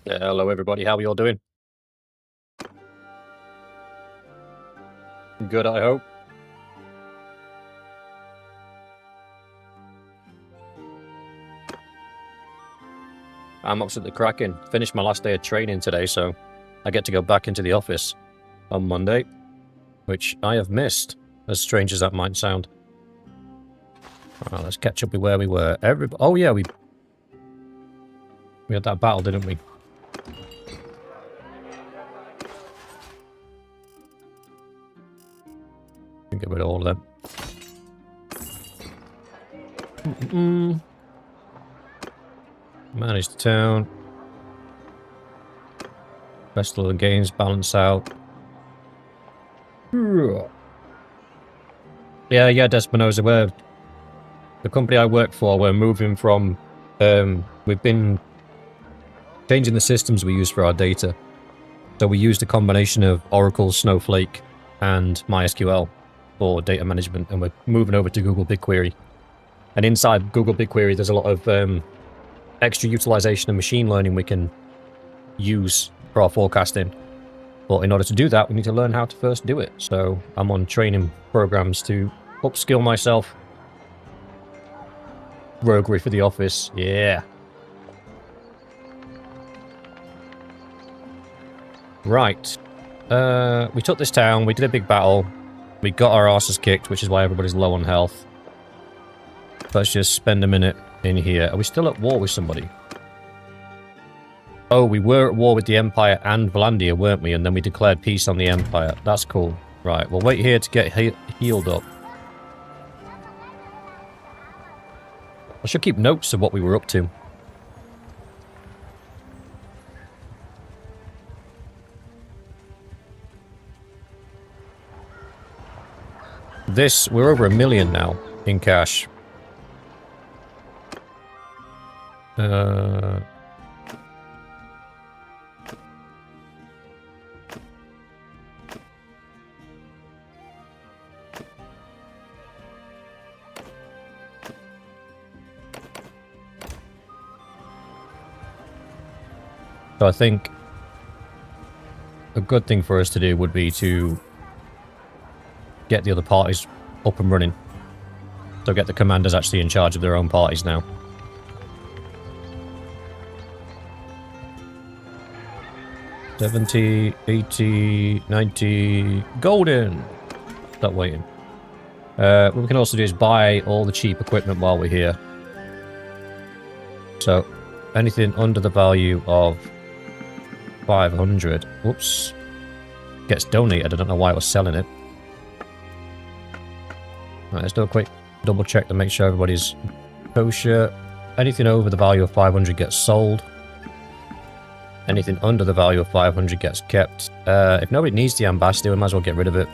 Hello, everybody. How are you all doing? Good, I hope. I'm absolutely cracking. Finished my last day of training today, so I get to go back into the office on Monday, which I have missed, as strange as that might sound. Alright, let's catch up with where we were. Oh yeah, we had that battle, didn't we? Can get rid of all of them. Manage the town. Best of the games balance out. Yeah, Despinosa, the company I work for, we're moving from... we've been changing the systems we use for our data. So we used a combination of Oracle, Snowflake, and MySQL for data management, and we're moving over to Google BigQuery. And inside Google BigQuery, there's a lot of extra utilization of machine learning we can use for our forecasting. But in order to do that, we need to learn how to first do it. So I'm on training programs to upskill myself. Roguery for the office, yeah. Right. We took this town, we did a big battle. We got our asses kicked, which is why everybody's low on health. Let's just spend a minute in here. Are we still at war with somebody? Oh, we were at war with the Empire and Valandia, weren't we? And then we declared peace on the Empire. That's cool. Right, we'll wait here to get healed up. I should keep notes of what we were up to. We're over 1 million now in cash. So I think a good thing for us to do would be to get the other parties up and running. So get the commanders actually in charge of their own parties now. $70, $80, $90... Golden! Stop waiting. What we can also do is buy all the cheap equipment while we're here. So, anything under the value of 500... Whoops. Gets donated. I don't know why I was selling it. Right, let's do a quick double check to make sure everybody's kosher. Anything over the value of 500 gets sold. Anything under the value of 500 gets kept. If nobody needs the ambassador, we might as well get rid of it.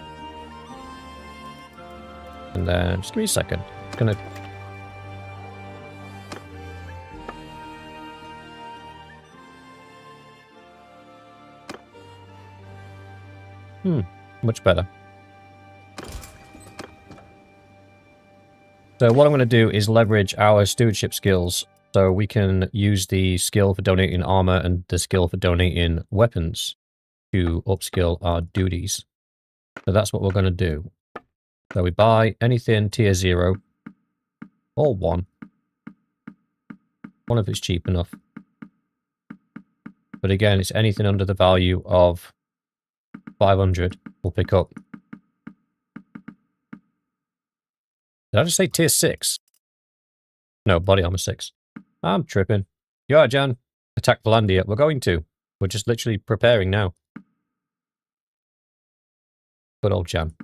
And then, just give me a second. It's gonna... much better. So what I'm going to do is leverage our stewardship skills. So we can use the skill for donating armor and the skill for donating weapons to upskill our duties. So that's what we're going to do. So we buy anything tier 0 or 1. 1 if it's cheap enough. But again, it's anything under the value of 500 we'll pick up. Did I just say tier 6? No, body armor 6. I'm tripping. You alright, Jan? Attack Valandia. We're going to. We're just literally preparing now. Good old Jan.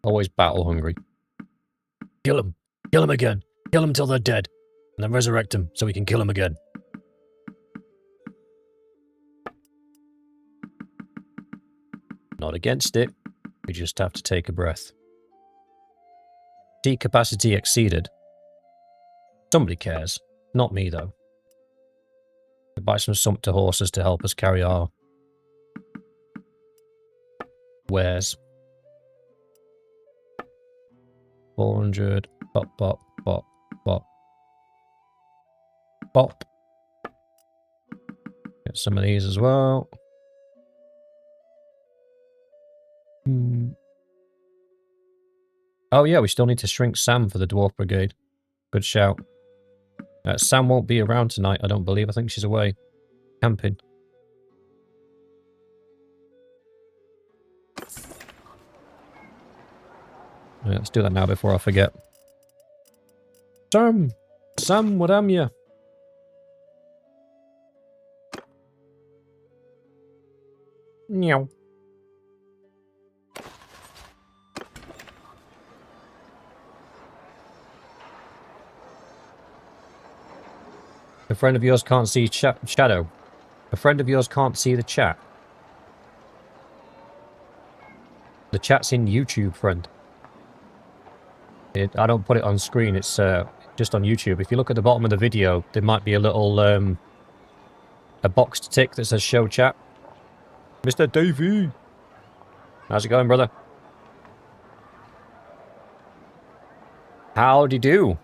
Always battle hungry. Kill him. Kill him again. Kill him till they're dead. And then resurrect him so we can kill him again. Not against it. We just have to take a breath. Sea capacity exceeded. Somebody cares. Not me, though. We buy some sumpter horses to help us carry our wares. 400. Bop, bop, bop, bop. Bop. Get some of these as well. Oh yeah, we still need to shrink Sam for the Dwarf Brigade. Good shout. Sam won't be around tonight, I don't believe. I think she's away. Camping. Yeah, let's do that now before I forget. Sam! Sam, what am you? Meow. A friend of yours can't see Shadow. A friend of yours can't see the chat. The chat's in YouTube, friend. I don't put it on screen, it's just on YouTube. If you look at the bottom of the video, there might be a little a box to tick that says show chat. Mr. Davey! How's it going, brother? Howdy do?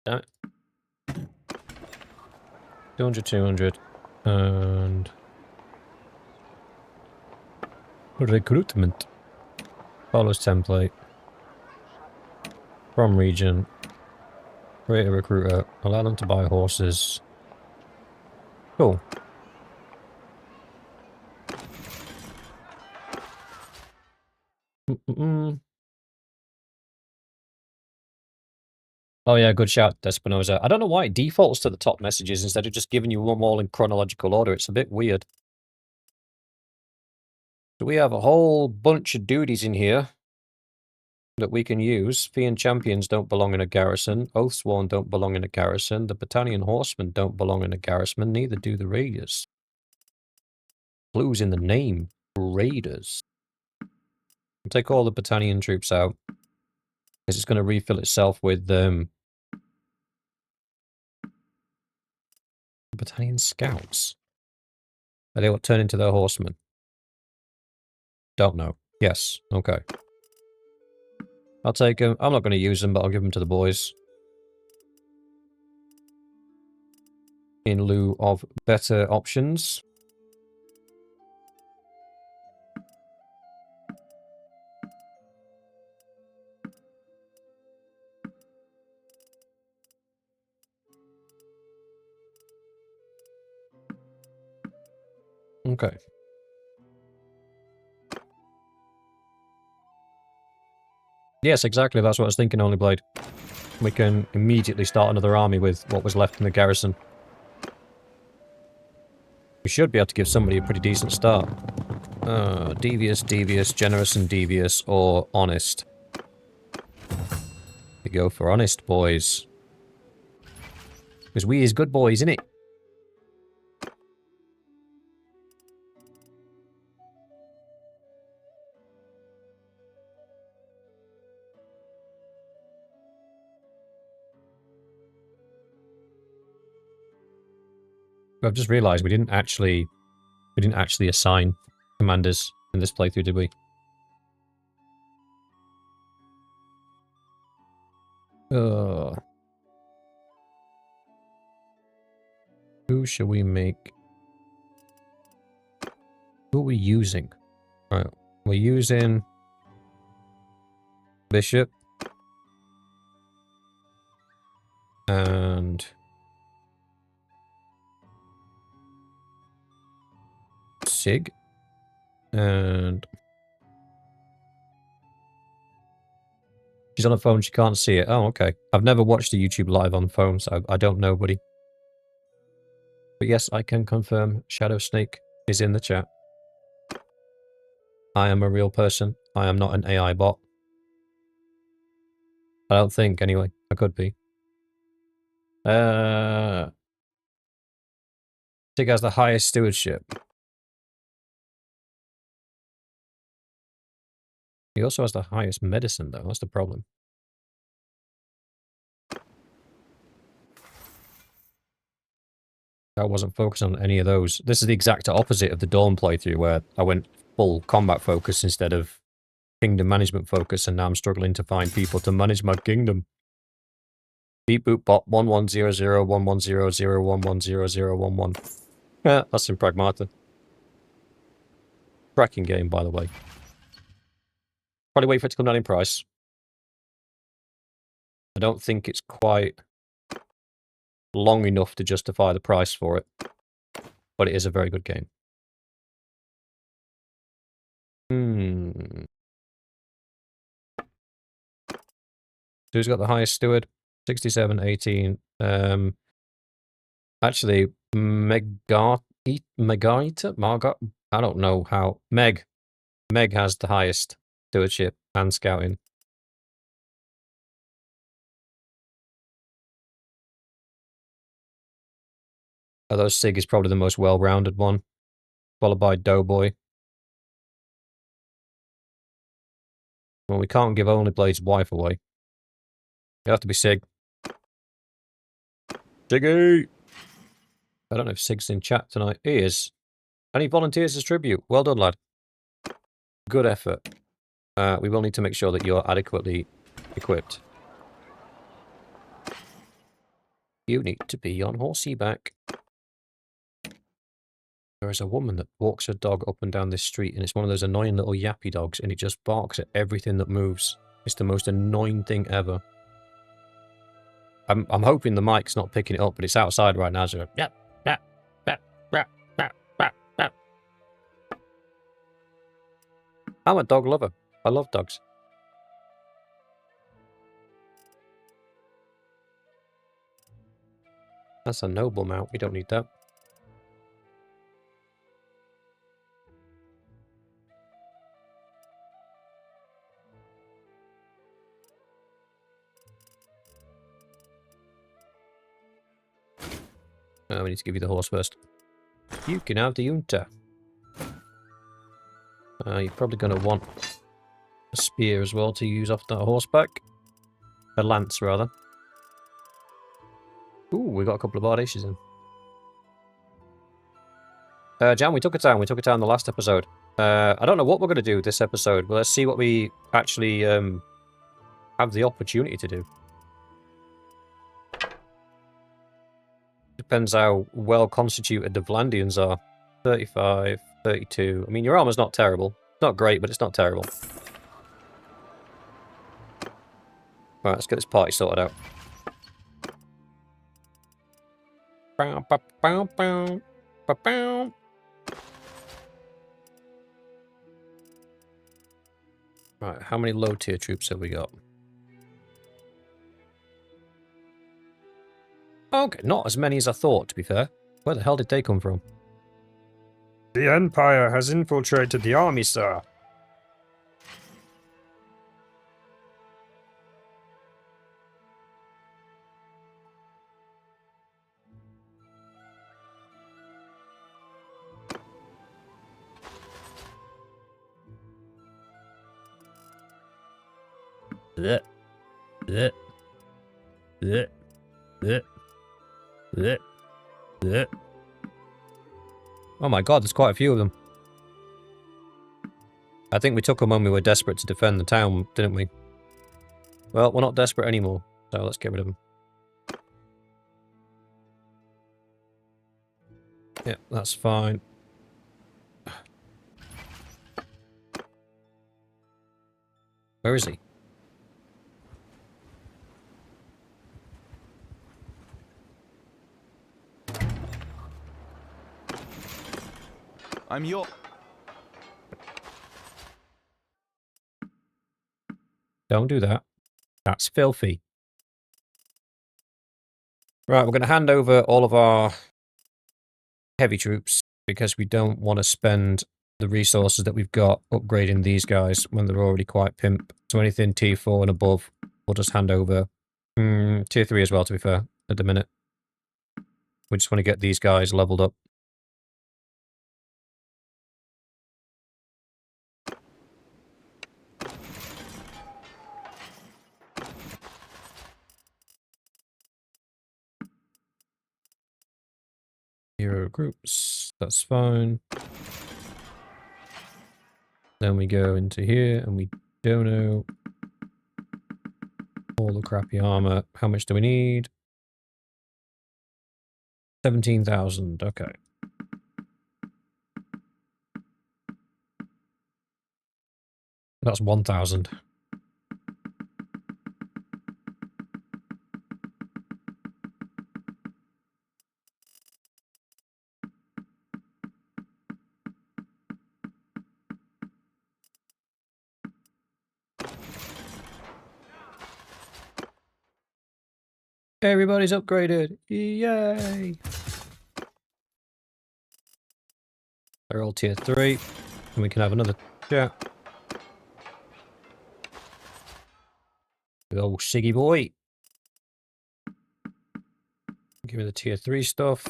Damn it. 200, 200. And... recruitment. Follows template. From region. Create a recruiter. Allow them to buy horses. Cool. Oh yeah, good shout, Despinoza. I don't know why it defaults to the top messages instead of just giving you them all in chronological order. It's a bit weird. So we have a whole bunch of duties in here that we can use. Fiend Champions don't belong in a garrison. Oathsworn don't belong in a garrison. The Battanian Horsemen don't belong in a garrison. Neither do the Raiders. Clues in the name. Raiders. We'll take all the Battanian troops out. Because it's going to refill itself with Battalion Scouts. Are they what turn into their horsemen? Don't know. Yes. Okay. I'll take them. I'm not going to use them, but I'll give them to the boys. In lieu of better options. Okay. Yes, exactly. That's what I was thinking, Only Blade. We can immediately start another army with what was left in the garrison. We should be able to give somebody a pretty decent start. Devious, devious, generous and devious, or honest. We go for honest, boys. Because we is good boys, innit? I've just realised we didn't actually assign commanders in this playthrough, did we? Who shall we make? Who are we using? Right, we're using Bishop and Sig and she's on a phone, she can't see it. Oh, okay. I've never watched a YouTube live on phone, so I don't know, buddy. But yes, I can confirm Shadow Snake is in the chat. I am a real person. I am not an AI bot. I don't think, anyway. I could be. Sig has the highest stewardship. He also has the highest medicine, though. That's the problem. I wasn't focused on any of those. This is the exact opposite of the Dawn playthrough, where I went full combat focus instead of kingdom management focus, and now I'm struggling to find people to manage my kingdom. Beep boop bop 11001100110011. Yeah, that's in Pragmata. Cracking game, by the way. Probably wait for it to come down in price. I don't think it's quite long enough to justify the price for it, but it is a very good game. Who's got the highest steward? 67, 18. Actually, Margot, I don't know how. Meg has the highest stewardship and scouting. Although Sig is probably the most well-rounded one, followed by Doughboy. Well, we can't give Only Blade's wife away. You have to be Sig. Siggy! I don't know if Sig's in chat tonight. He is. And he volunteers as tribute. Well done, lad. Good effort. We will need to make sure that you're adequately equipped. You need to be on horseback. There is a woman that walks her dog up and down this street, and it's one of those annoying little yappy dogs, and it just barks at everything that moves. It's the most annoying thing ever. I'm hoping the mic's not picking it up, but it's outside right now, so yap, yap, yap, yap, yap, yap, yap. I'm a dog lover. I love dogs. That's a noble mount. We don't need that. We need to give you the horse first. You can have the Junta. You're probably going to want a spear as well to use off that horseback. A lance, rather. Ooh, we got a couple of audacious in. Jan, we took a town. We took a town the last episode. I don't know what we're going to do this episode, but let's see what we actually have the opportunity to do. Depends how well constituted the Vlandians are. 35, 32. I mean, your armor's not terrible. It's not great, but it's not terrible. Right, let's get this party sorted out. Bow, bow, bow, bow, bow, bow. Right, how many low-tier troops have we got? Okay, not as many as I thought, to be fair. Where the hell did they come from? The Empire has infiltrated the army, sir. Blech. Blech. Blech. Blech. Blech. Blech. Oh my god, there's quite a few of them. I think we took them when we were desperate to defend the town, didn't we? Well, we're not desperate anymore, so let's get rid of them. Yeah, that's fine. Where is he? I'm your... Don't do that. That's filthy. Right, we're going to hand over all of our heavy troops because we don't want to spend the resources that we've got upgrading these guys when they're already quite pimp. So anything tier 4 and above, we'll just hand over. Tier 3 as well, to be fair, at the minute. We just want to get these guys leveled up. Hero groups, that's fine. Then we go into here and we dono all the crappy armor. How much do we need? 17,000, okay. That's 1,000. Everybody's upgraded. Yay! They're all tier 3. And we can have another chat. Good old Siggy boy. Give me the tier 3 stuff.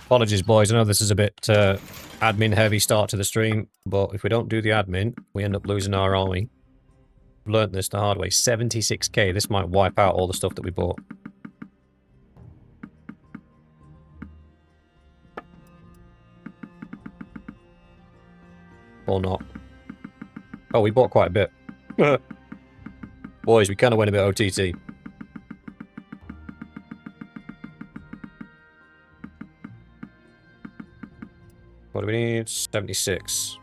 Apologies, boys. I know this is a bit admin heavy start to the stream, but if we don't do the admin, we end up losing our army. I've learnt this the hard way. 76k. This might wipe out all the stuff that we bought. Or not. Oh, we bought quite a bit. Boys, we kind of went a bit OTT. What do we need? 76.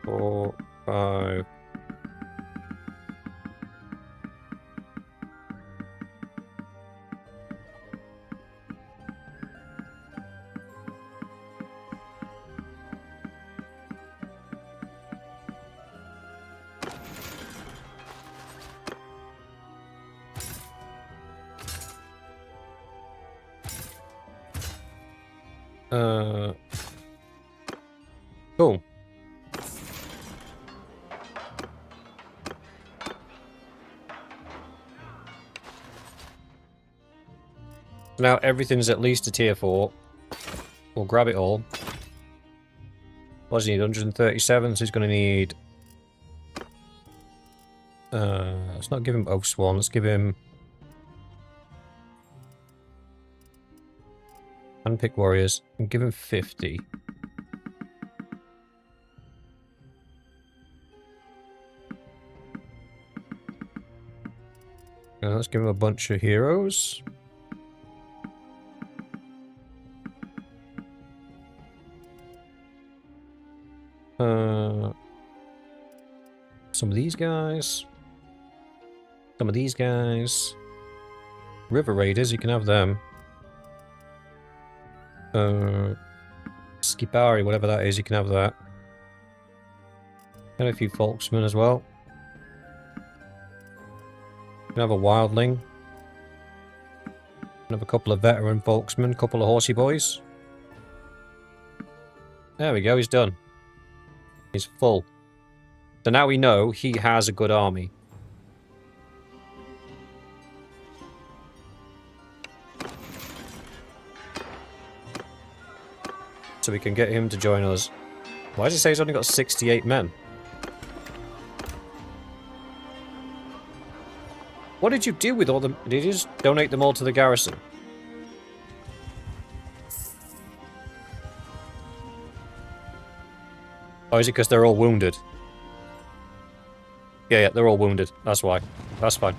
4, 5. Cool. Now everything's at least a tier 4. We'll grab it all. What does he need? 137, so he's going to need... let's not give him Oath Swan, let's give him... Handpick Warriors, and give him 50. Let's give him a bunch of heroes. Some of these guys. Some of these guys. River Raiders, you can have them. Skipari, whatever that is, you can have that. And a few Folksmen as well. You can have a Wildling. You can have a couple of veteran Folksmen, a couple of horsey boys. There we go, he's done. He's full. So now we know he has a good army. So we can get him to join us. Why does he say he's only got 68 men? What did you do with all them? Did you just donate them all to the garrison? Or is it because they're all wounded? Yeah, they're all wounded. That's why. That's fine.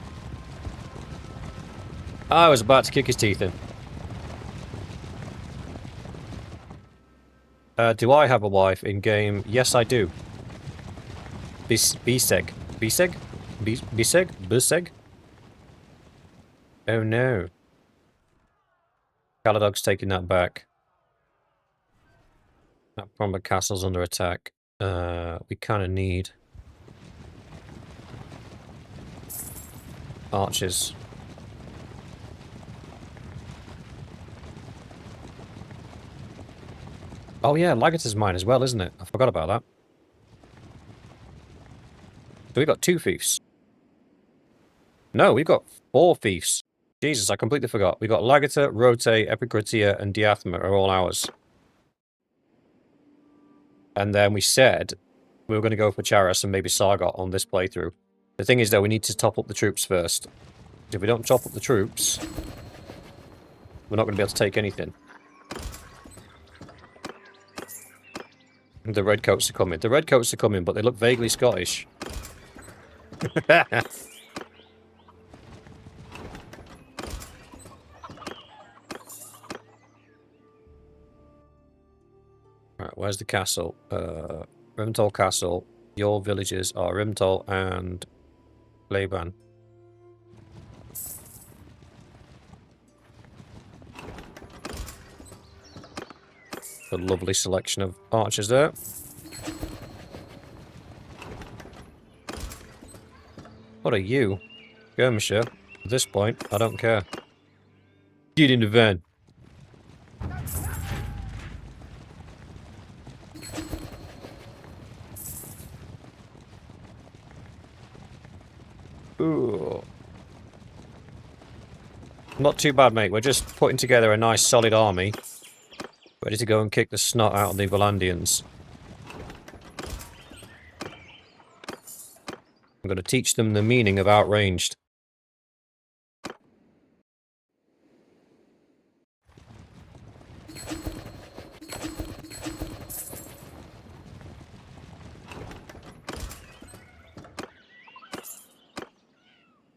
I was about to kick his teeth in. Do I have a wife in game? Yes, I do. Biseg. Biseg? Biseg? Biseg? Oh no. Caladog's taking that back. That Bromber Castle's under attack. We kind of need... archers. Oh yeah, Lagater's mine as well, isn't it? I forgot about that. So we got 2 fiefs. No, we've got 4 fiefs. Jesus, I completely forgot. We got Lagata, Rote, Epicratia, and Diathema are all ours. And then we said we were going to go for Charis and maybe Sargot on this playthrough. The thing is, though, we need to top up the troops first. If we don't top up the troops, we're not going to be able to take anything. The redcoats are coming. The redcoats are coming, but they look vaguely Scottish. Right, where's the castle? Rimtol Castle. Your villages are Rimtol and Leiban. A lovely selection of archers there. What are you? Skirmisher. At this point, I don't care. Get in the van. Ooh. Not too bad, mate. We're just putting together a nice solid army. Ready to go and kick the snot out of the Valandians. I'm going to teach them the meaning of outranged.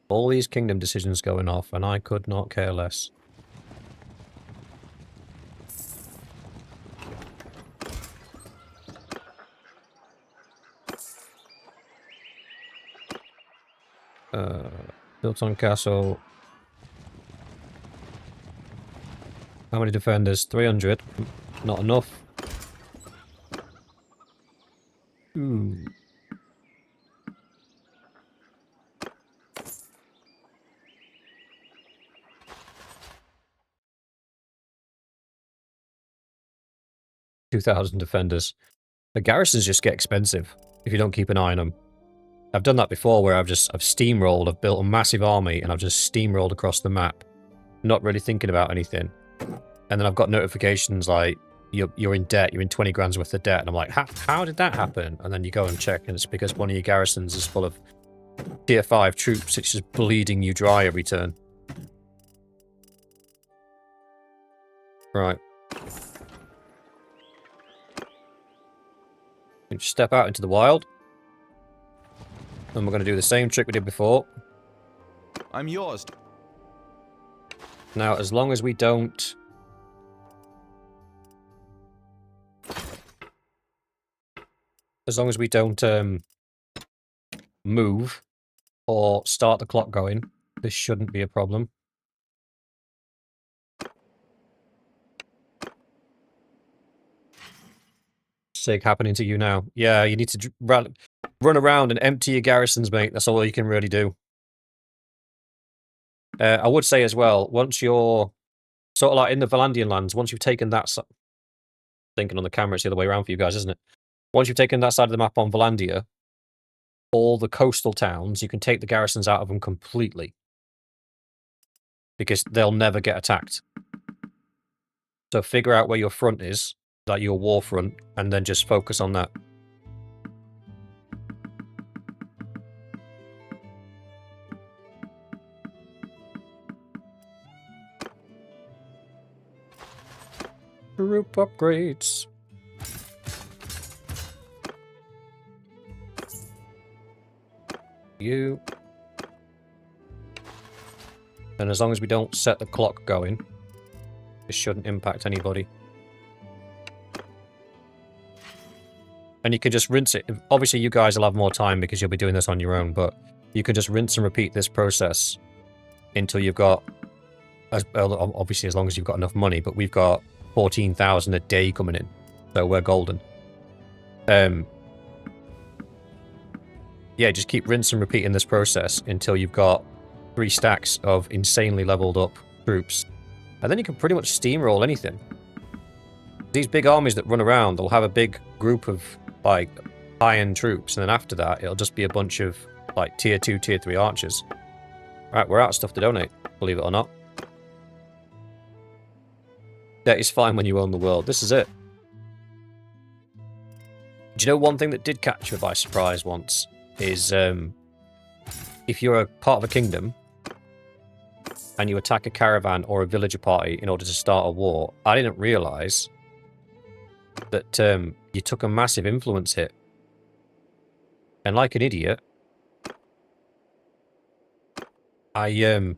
All these kingdom decisions going off, and I could not care less. Built on castle. How many defenders? 300. Not enough. Ooh. $2,000 defenders. The garrisons just get expensive if you don't keep an eye on them. I've done that before where I've steamrolled, I've built a massive army and I've just steamrolled across the map, not really thinking about anything. And then I've got notifications like, you're in debt, you're in 20 grand's worth of debt, and I'm like, how did that happen? And then you go and check and it's because one of your garrisons is full of tier 5 troops, it's just bleeding you dry every turn. Right. You just step out into the wild. And we're going to do the same trick we did before. I'm yours. Now, as long as we don't... As long as we don't move or start the clock going, this shouldn't be a problem. Sick happening to you now. Yeah, you need to run around and empty your garrisons, mate. That's all you can really do. I would say as well, once you're sort of like in the Valandian lands, once you've taken that... Thinking on the camera, it's the other way around for you guys, isn't it? Once you've taken that side of the map on Valandia, all the coastal towns, you can take the garrisons out of them completely. Because they'll never get attacked. So figure out where your front is, like your war front, and then just focus on that. Group upgrades. You. And as long as we don't set the clock going, this shouldn't impact anybody. And you can just rinse it. Obviously, you guys will have more time because you'll be doing this on your own, but you can just rinse and repeat this process until you've got, obviously as long as you've got enough money, but we've got 14,000 a day coming in, so we're golden. Yeah, just keep rinse and repeating this process until you've got 3 stacks of insanely leveled up troops. And then you can pretty much steamroll anything. These big armies that run around, they'll have a big group of, like, high-end troops, and then after that, it'll just be a bunch of, like, tier 2, tier 3 archers. Right, we're out of stuff to donate, believe it or not. Debt is fine when you own the world. This is it. Do you know one thing that did catch me by surprise once? Is, if you're a part of a kingdom, and you attack a caravan or a villager party in order to start a war, I didn't realise that you took a massive influence hit. And like an idiot, I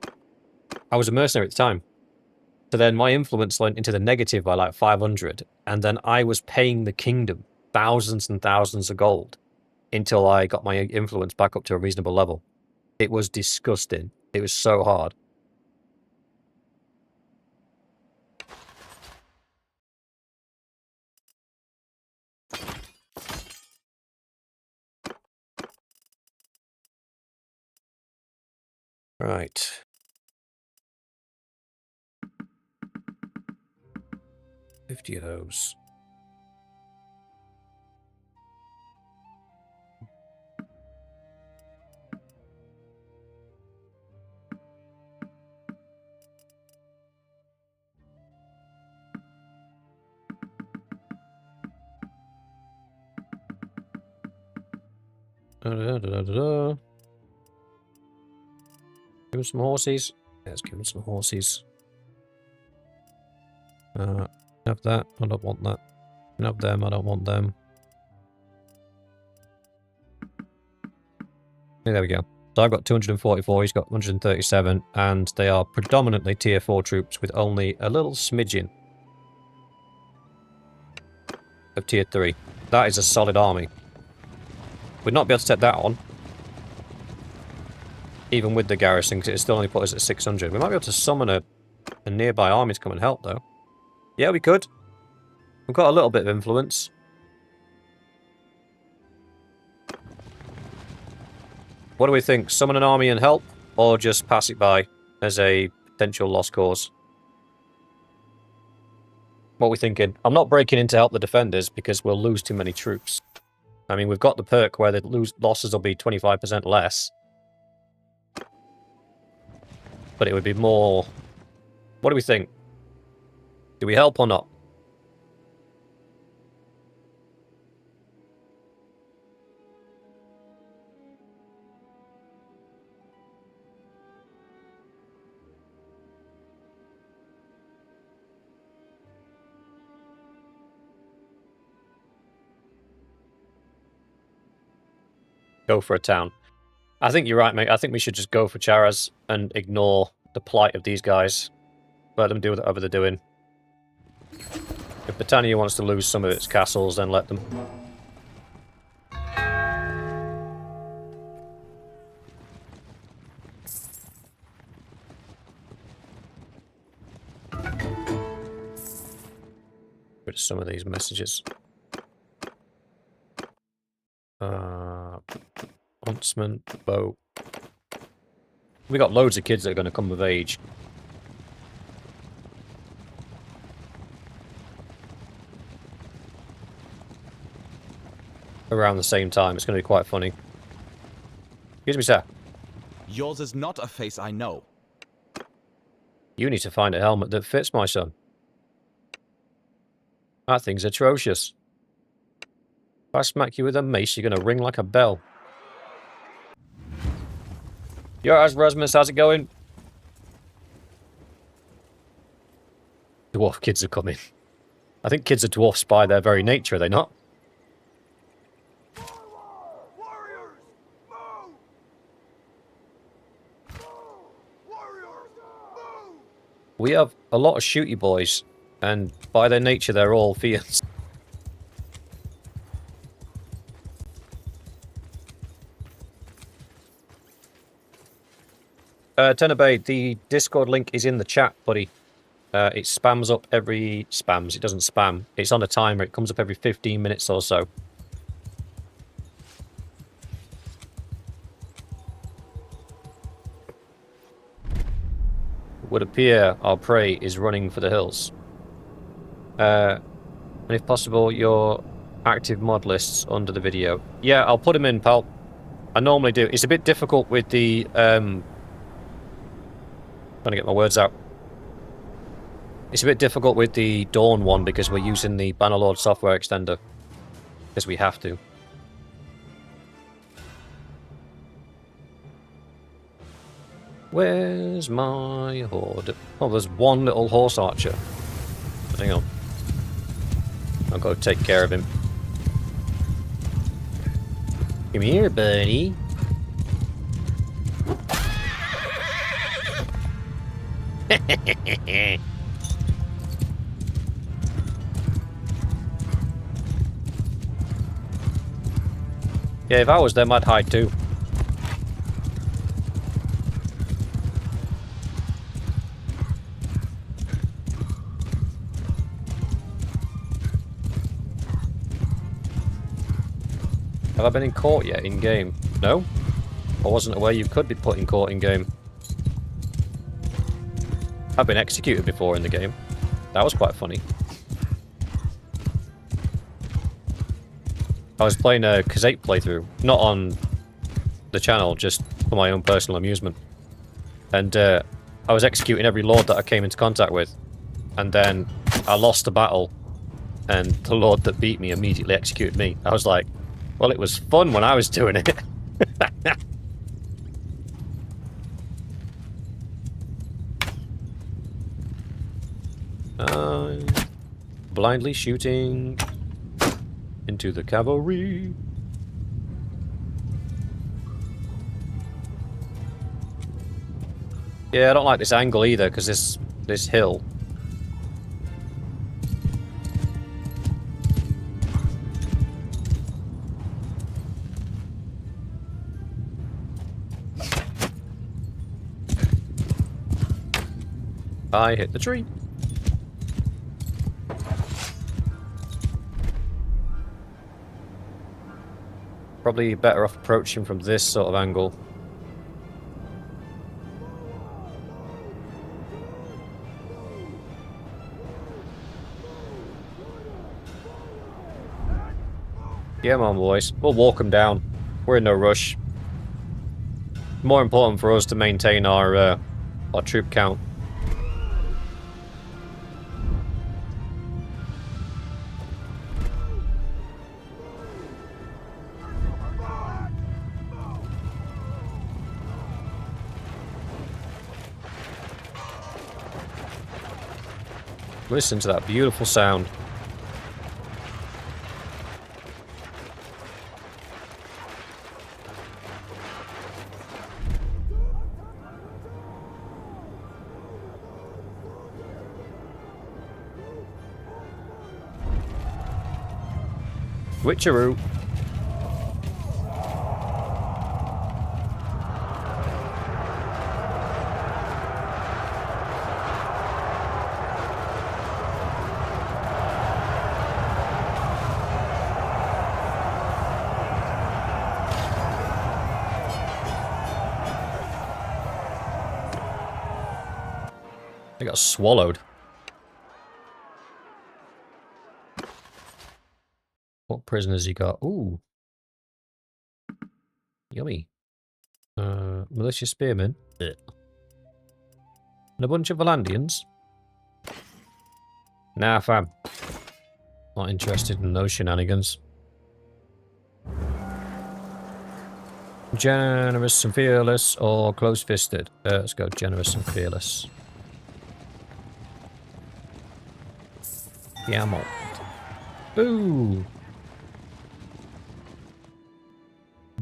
was a mercenary at the time. So then my influence went into the negative by like 500, and then I was paying the kingdom thousands and thousands of gold until I got my influence back up to a reasonable level. It was disgusting. It was so hard. Right. $50 of those. Give him some horses. Let's give him some horses. Have that. I don't want that. Have them. I don't want them. Yeah, there we go. So I've got 244, he's got 137, and they are predominantly tier 4 troops with only a little smidgen of tier 3. That is a solid army. We'd not be able to take that on, even with the garrison, because it still only put us at 600. We might be able to summon a nearby army to come and help, though. Yeah, we could. We've got a little bit of influence. What do we think? Summon an army and help, or just pass it by as a potential lost cause? What are we thinking? I'm not breaking in to help the defenders because we'll lose too many troops. I mean, we've got the perk where the losses will be 25% less. But it would be more... What do we think? Do we help or not? Go for a town. I think you're right, mate. I think we should just go for Charaz and ignore the plight of these guys. Let them do whatever they're doing. If Battania wants to lose some of its castles, then let them. Rid of some of these messages. Huntsman, bow. We got loads of kids that are going to come of age. Around the same time. It's going to be quite funny. Excuse me, sir. Yours is not a face I know. You need to find a helmet that fits, my son. That thing's atrocious. If I smack you with a mace, you're going to ring like a bell. Yo, Rasmus, how's it going? Dwarf kids are coming. I think kids are dwarfs by their very nature, are they not? We have a lot of shooty boys, and by their nature, they're all fiends. Tenabay, the Discord link is in the chat, buddy. It spams up every... Spams, it doesn't spam. It's on a timer, it comes up every 15 minutes or so. It would appear our prey is running for the hills. And if possible, your active mod lists under the video. Yeah, I'll put them in, pal. I normally do. It's a bit difficult with the Trying to get my words out. It's a bit difficult with the Dawn one because we're using the Bannerlord software extender. Because we have to. Where's my horde? Oh, there's one little horse archer. But hang on. I'll go take care of him. Come here, buddy. Yeah, if I was them, I'd hide too. Have I been in court yet in-game? No? I wasn't aware you could be put in court in-game. I've been executed before in the game. That was quite funny. I was playing a Kazate playthrough, not on the channel, just for my own personal amusement. And I was executing every lord that I came into contact with. And then I lost the battle, and the lord that beat me immediately executed me. I was like, well, it was fun when I was doing it. Blindly shooting into the cavalry. Yeah, I don't like this angle either, because this hill. I hit the tree. Probably better off approaching from this sort of angle. Yeah, on, boys. We'll walk them down. We're in no rush. More important for us to maintain our troop count. Listen to that beautiful sound. Witcheroo. I got swallowed. What prisoners you got? Ooh. Yummy. Militia spearmen. Ugh. And a bunch of Valandians. Nah, fam. Not interested in those shenanigans. Generous and fearless or close-fisted? Let's go generous and fearless. Yaml. Ooh.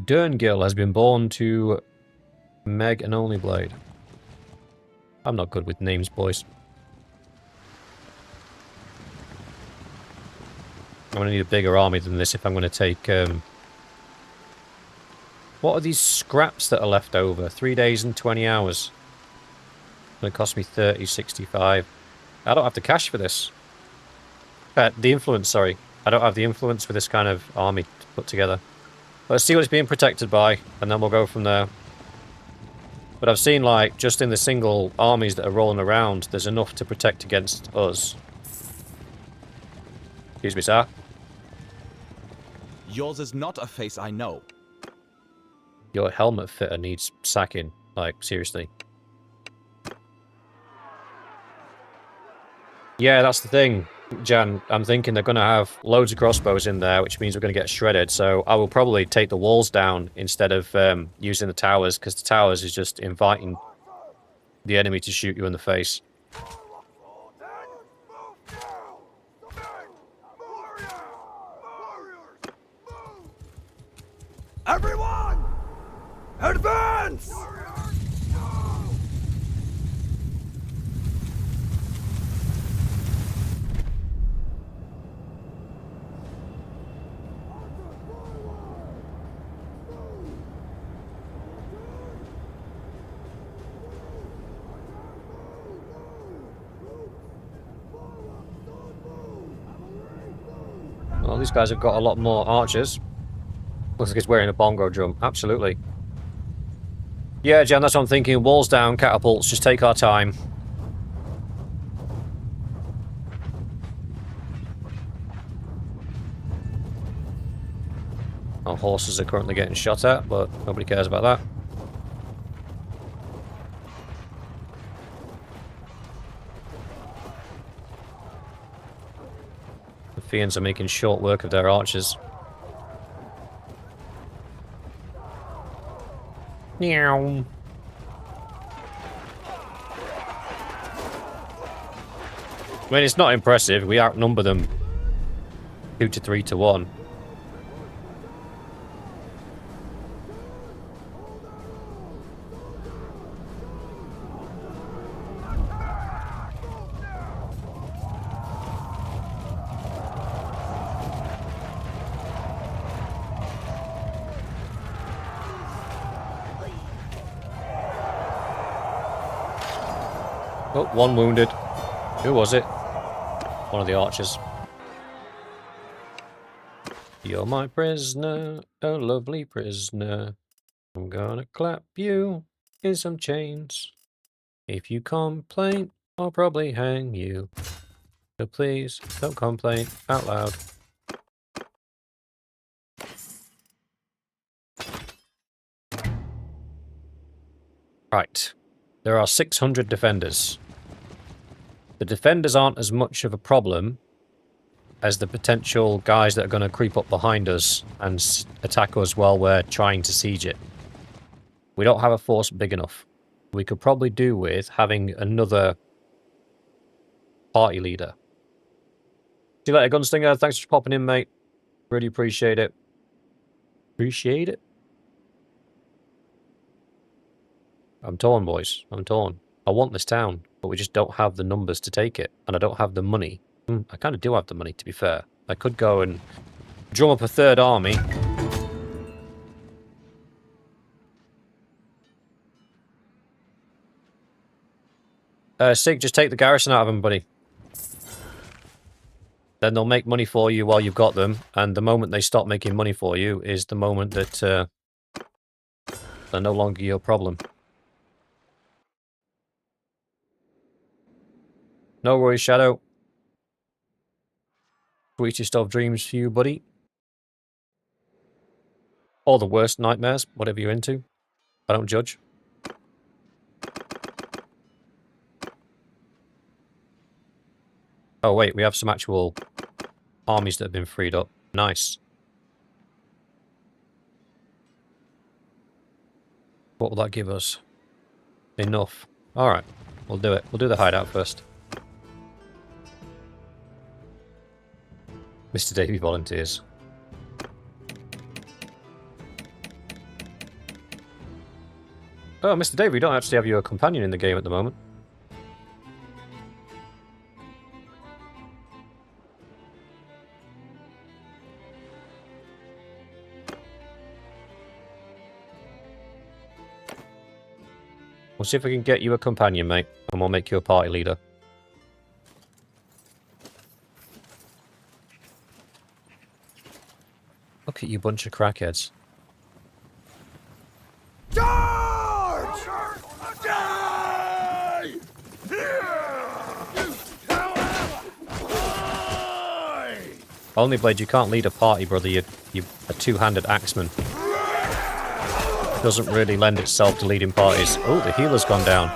Derngill has been born to Meg and Only Blade. I'm not good with names, boys. I'm going to need a bigger army than this if I'm going to take... What are these scraps that are left over? 3 days and 20 hours. It's going to cost me 30.65. I don't have the cash for this. The influence, sorry. I don't have the influence for this kind of army to put together. Let's see what it's being protected by, and then we'll go from there. But I've seen, like, just in the single armies that are rolling around, there's enough to protect against us. Excuse me, sir. Yours is not a face I know. Your helmet fitter needs sacking. Like, seriously. Yeah, that's the thing, Jan. I'm thinking they're going to have loads of crossbows in there, which means we're going to get shredded. So I will probably take the walls down instead of using the towers, because the towers is just inviting the enemy to shoot you in the face. Everyone! Advance! Well, these guys have got a lot more archers. Looks like he's wearing a bongo drum. Absolutely. Yeah, Jan, that's what I'm thinking. Walls down, catapults. Just take our time. Our horses are currently getting shot at, but nobody cares about that. The Fiends are making short work of their archers. Meow. I mean, it's not impressive. We outnumber them 2 to 3 to 1. Oh, one wounded. Who was it? One of the archers. You're my prisoner, a lovely prisoner. I'm gonna clap you in some chains. If you complain, I'll probably hang you. So please, don't complain out loud. Right. There are 600 defenders. The defenders aren't as much of a problem as the potential guys that are going to creep up behind us and attack us while we're trying to siege it. We don't have a force big enough. We could probably do with having another party leader. See you later, Gunslinger. Thanks for popping in, mate. Really appreciate it. Appreciate it. I'm torn, boys. I'm torn. I want this town, but we just don't have the numbers to take it. And I don't have the money. I kind of do have the money, to be fair. I could go and drum up a third army. Sig, just take the garrison out of them, buddy. Then they'll make money for you while you've got them. And the moment they stop making money for you is the moment that they're no longer your problem. No worries, Shadow. Sweetest of dreams for you, buddy. Or the worst nightmares, whatever you're into. I don't judge. Oh wait, we have some actual armies that have been freed up. Nice. What will that give us? Enough. Alright, we'll do it. We'll do the hideout first. Mr. Davey volunteers. Oh, Mr. Davey, you don't actually have your companion in the game at the moment. We'll see if we can get you a companion, mate, and we'll make you a party leader. Look at you bunch of crackheads. Charge! Only Blade, you can't lead a party, brother. You're a two-handed axeman. Doesn't really lend itself to leading parties. Oh, the healer's gone down.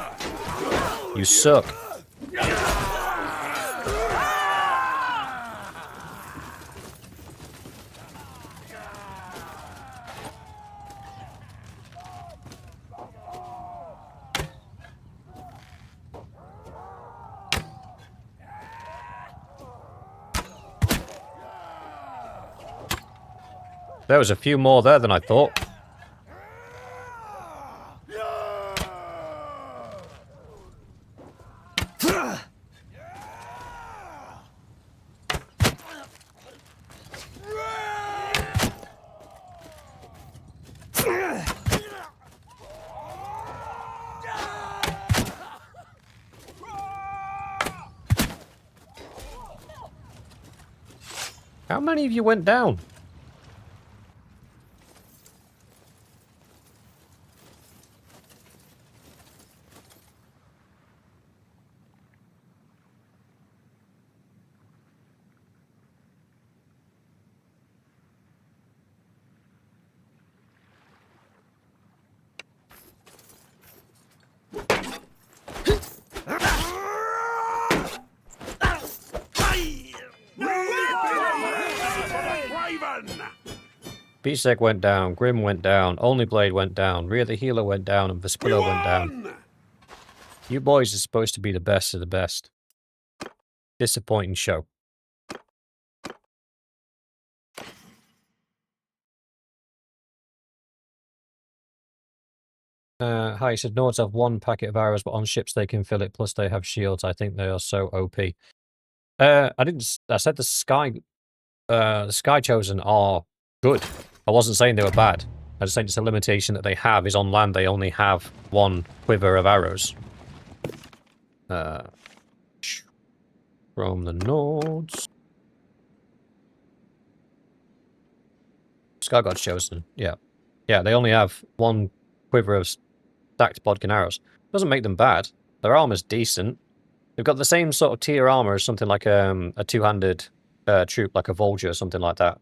You suck. There was a few more there than I thought. How many of you went down? Beefseg went down, Grim went down, Only Blade went down, Rhea the Healer went down, and Vespillo went down. You boys are supposed to be the best of the best. Disappointing show. Hi, he said Nords have one packet of arrows, but on ships they can fill it, plus they have shields. I think they are so OP. I said the Sky Chosen are good. I wasn't saying they were bad. I just think it's a limitation that they have is on land they only have one quiver of arrows. From the Nords. Sky God's Chosen, yeah. Yeah, they only have one quiver of stacked bodkin arrows. Doesn't make them bad. Their armor's decent. They've got the same sort of tier armor as something like a two-handed troop, like a Vulture or something like that.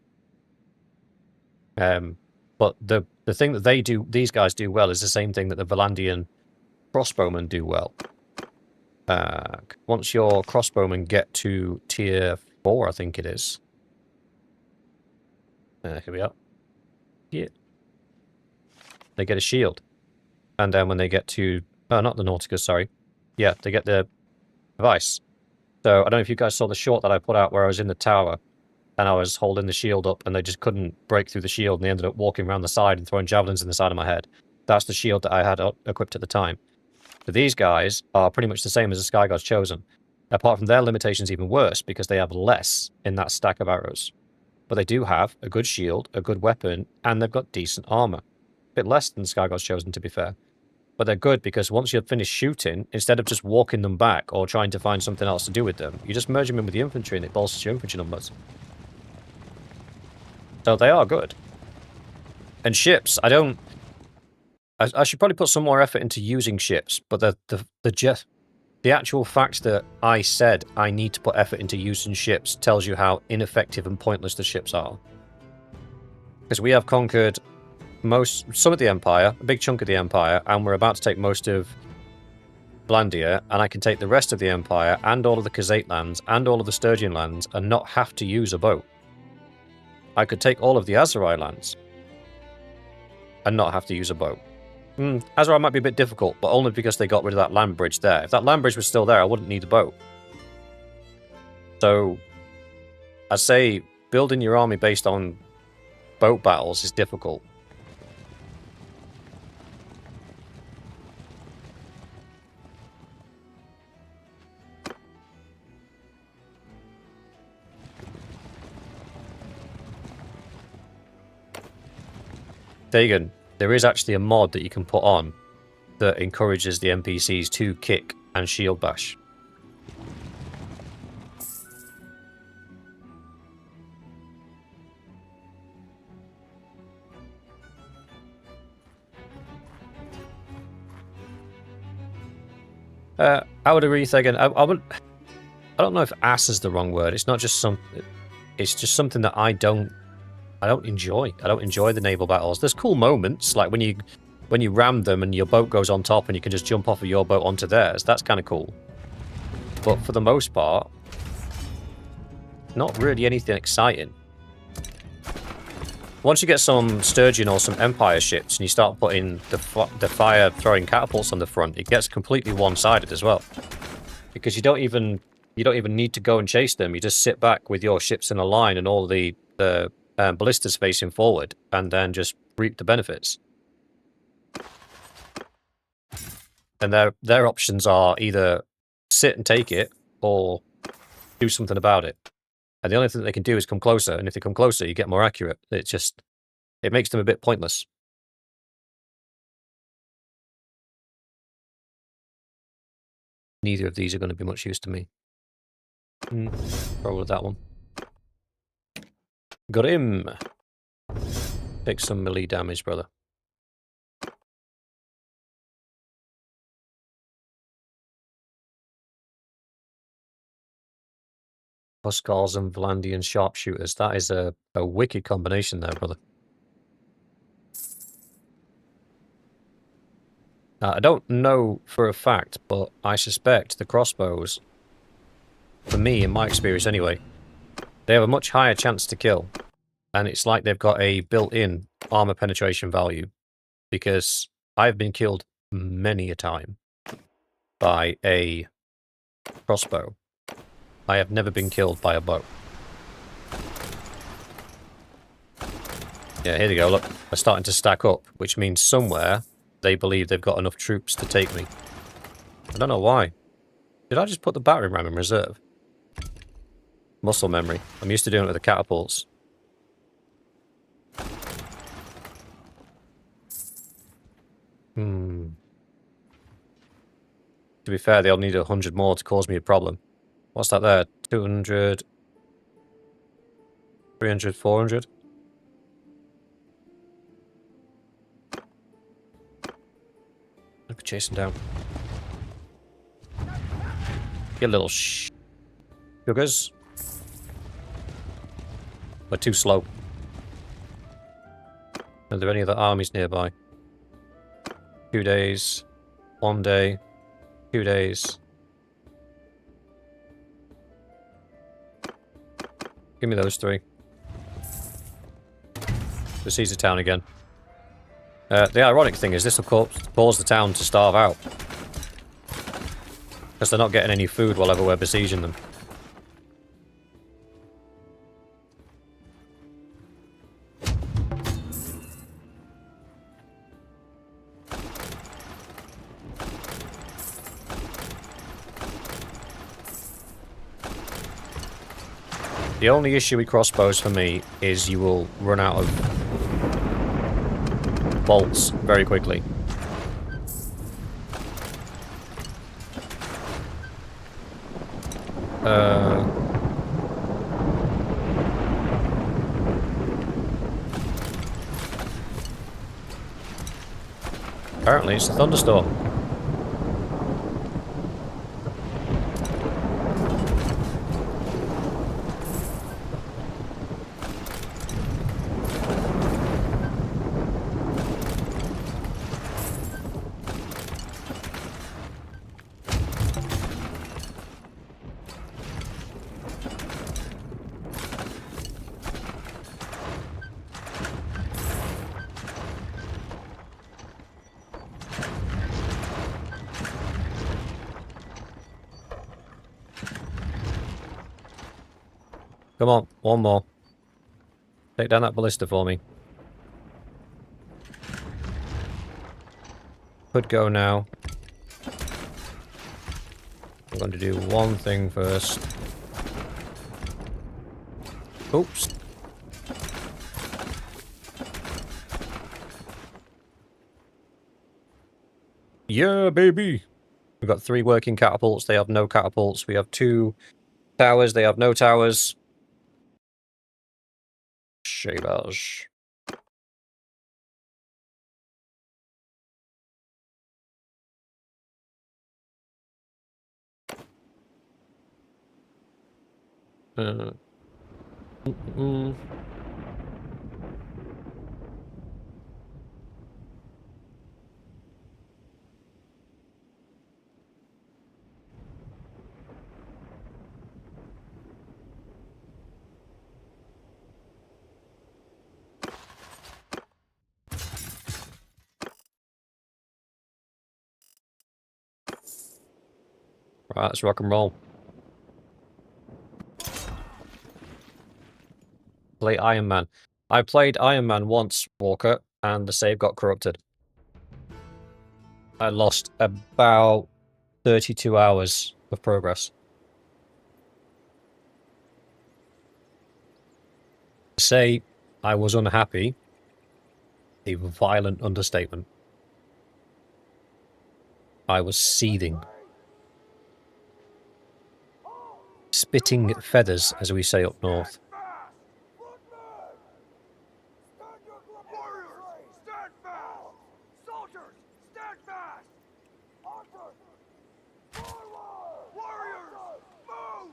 But the thing that these guys do well is the same thing that the Valandian crossbowmen do well. Once your crossbowmen get to tier 4, I think it is. Here we are. Yeah. They get a shield. And then when they get to... Oh, not the Nauticus, sorry. Yeah, they get the device. So, I don't know if you guys saw the shot that I put out where I was in the tower and I was holding the shield up and they just couldn't break through the shield and they ended up walking around the side and throwing javelins in the side of my head. That's the shield that I had equipped at the time. So these guys are pretty much the same as the Sky God's Chosen. Apart from their limitations even worse because they have less in that stack of arrows. But they do have a good shield, a good weapon, and they've got decent armor. A bit less than the Sky God's Chosen, to be fair. But they're good because once you've finished shooting, instead of just walking them back or trying to find something else to do with them, you just merge them in with the infantry and it bolsters your infantry numbers. So they are good. And ships, I should probably put some more effort into using ships, but the actual fact that I said I need to put effort into using ships tells you how ineffective and pointless the ships are. Because we have conquered some of the Empire, a big chunk of the Empire, and we're about to take most of Blandia, and I can take the rest of the Empire, and all of the Khazate lands, and all of the Sturgian lands, and not have to use a boat. I could take all of the Azerai lands, and not have to use a boat. Azerai might be a bit difficult, but only because they got rid of that land bridge there. If that land bridge was still there, I wouldn't need a boat. So, I say building your army based on boat battles is difficult. Dagon, there is actually a mod that you can put on that encourages the NPCs to kick and shield bash. I would agree, Thagan. I don't know if ass is the wrong word. It's not just it's just something that I don't enjoy. I don't enjoy the naval battles. There's cool moments, like when you ram them and your boat goes on top and you can just jump off of your boat onto theirs. That's kind of cool. But for the most part, not really anything exciting. Once you get some Sturgian or some Empire ships and you start putting the fire-throwing catapults on the front, it gets completely one-sided as well. Because you don't even need to go and chase them. You just sit back with your ships in a line and all the ballistas facing forward, and then just reap the benefits. And their options are either sit and take it, or do something about it. And the only thing they can do is come closer, and if they come closer, you get more accurate. It makes them a bit pointless. Neither of these are going to be much use to me. Probably that one. Got him! Take some melee damage, brother. Huskars and Vlandian sharpshooters. That is a wicked combination there, brother. I don't know for a fact, but I suspect the crossbows, for me, in my experience anyway, they have a much higher chance to kill. And it's like they've got a built-in armor penetration value. Because I've been killed many a time by a crossbow. I have never been killed by a bow. Yeah, here we go, look. They're starting to stack up, which means somewhere they believe they've got enough troops to take me. I don't know why. Did I just put the battering ram in reserve? Muscle memory. I'm used to doing it with the catapults. To be fair, they'll need 100 more to cause me a problem. What's that there? 200... 300, 400? Look at chasing down. You little sugars. We're too slow. Are there any other armies nearby? 2 days. 1 day. 2 days. Give me those 3. The Caesar town again. The ironic thing is this will cause the town to starve out. Because they're not getting any food while ever we're besieging them. The only issue with crossbows for me is you will run out of bolts very quickly. Apparently it's a thunderstorm. Come on, one more. Take down that ballista for me. Could go now. I'm going to do one thing first. Oops. Yeah, baby! We've got 3 working catapults. They have no catapults. We have 2 towers. They have no towers. Shavage. Right, let's rock and roll. play Iron Man. I played Iron Man once, Walker, and the save got corrupted. I lost about 32 hours of progress. To say I was unhappy, a violent understatement. I was seething. Spitting feathers, as we say up north. Warriors, stand fast! Soldiers, stand fast! Forward! Warriors, move!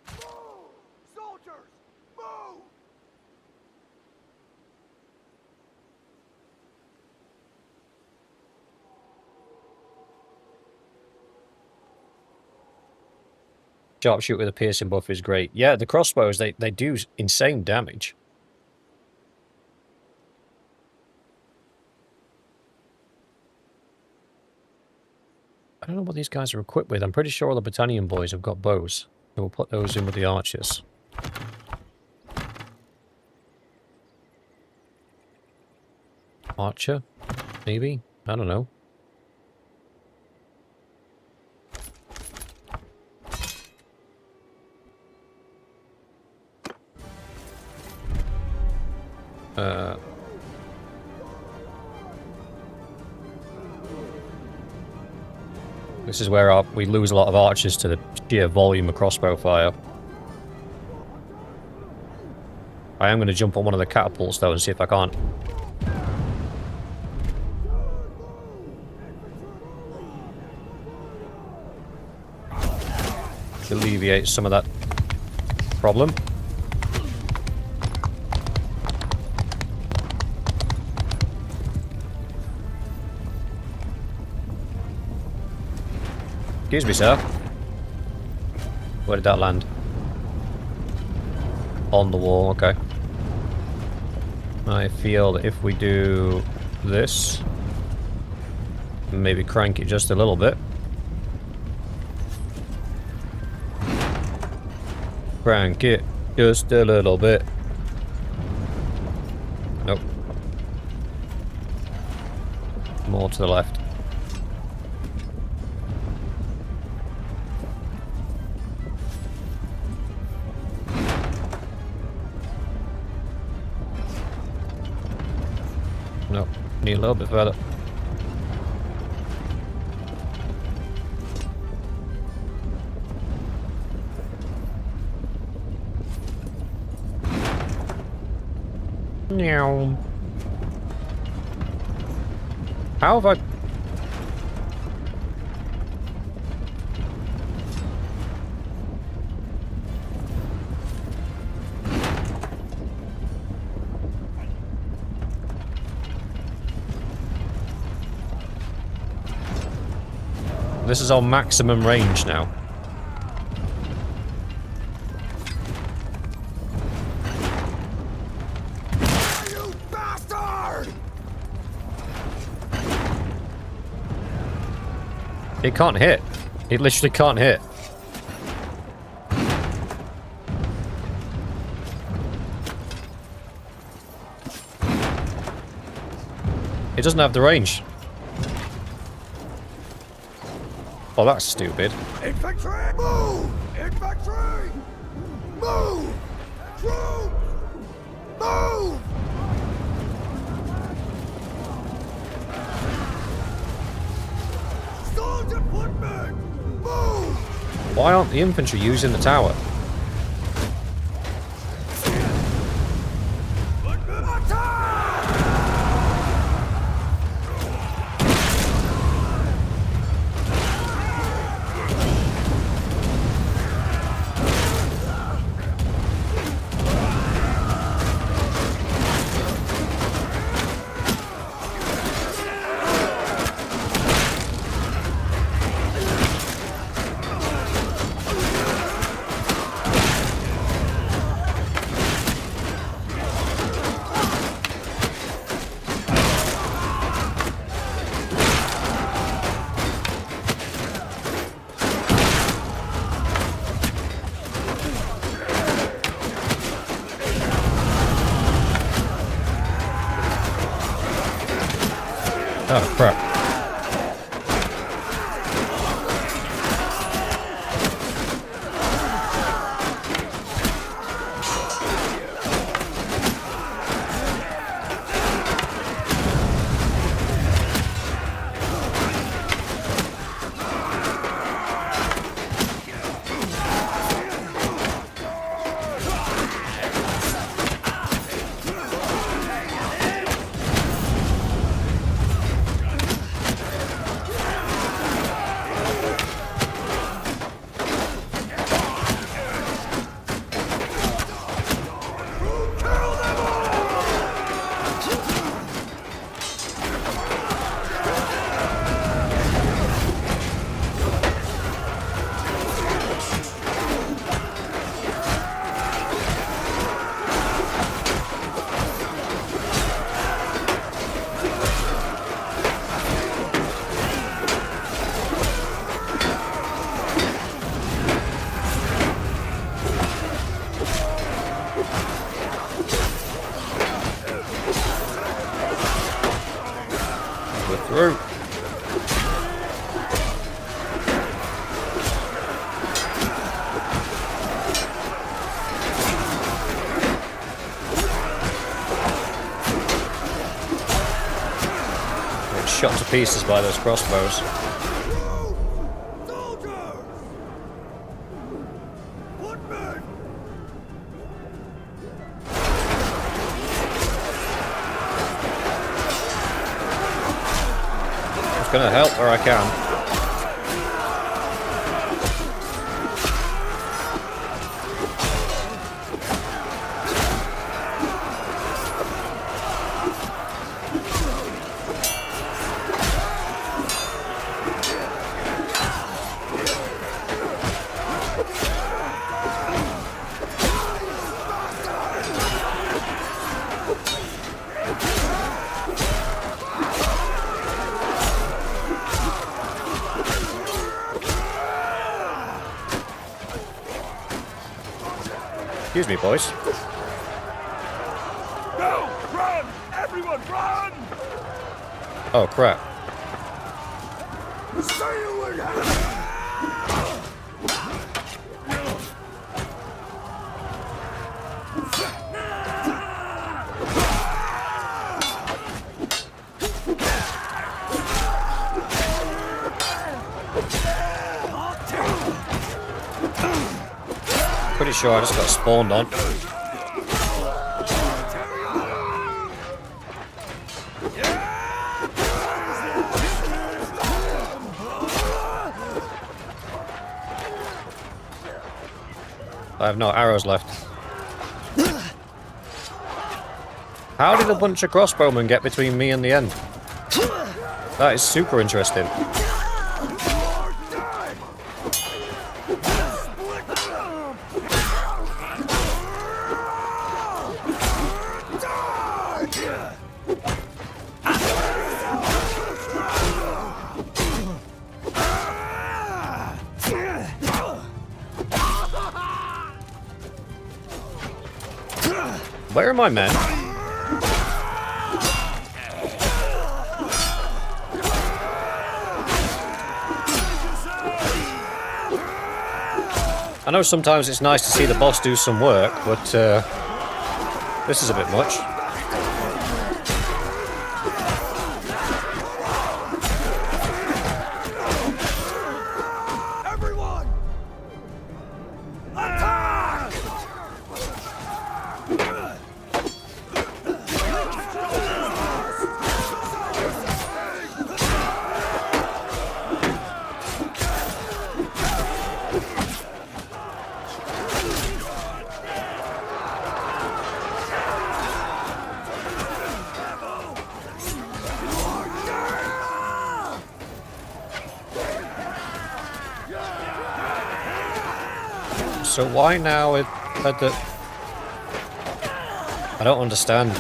Move! Soldiers, move! Sharpshooter with a piercing buff is great. Yeah, the crossbows, they do insane damage. I don't know what these guys are equipped with. I'm pretty sure all the Battanian boys have got bows. So we'll put those in with the archers. Archer? Maybe? I don't know. This is where we lose a lot of archers to the sheer volume of crossbow fire. I am going to jump on one of the catapults though and see if I can't. Alleviate some of that problem. Excuse me, sir. Where did that land? On the wall, okay. I feel that if we do this, maybe crank it just a little bit. Crank it just a little bit. Nope. More to the left. Nope. Need a little bit further. Meow. How have I... This is our maximum range now. You bastard! It can't hit. It literally can't hit. It doesn't have the range. Oh, that's stupid. Infantry! Move! Infantry! Move! Troops! Move! Soldier footmen! Move! Why aren't the infantry using the tower? Footmen attack! Oh, crap. We're through. Get shot to pieces by those crossbows. Soldiers! Footmen! Just gonna help where I can. Excuse me, boys. Go! Run! Everyone, run! Oh, crap. Say you would have... Pretty sure I just got spawned on. I have no arrows left. How did a bunch of crossbowmen get between me and the end? That is super interesting. Where are my men? I know sometimes it's nice to see the boss do some work, but this is a bit much. Everyone! Attack! So why now at the... I don't understand.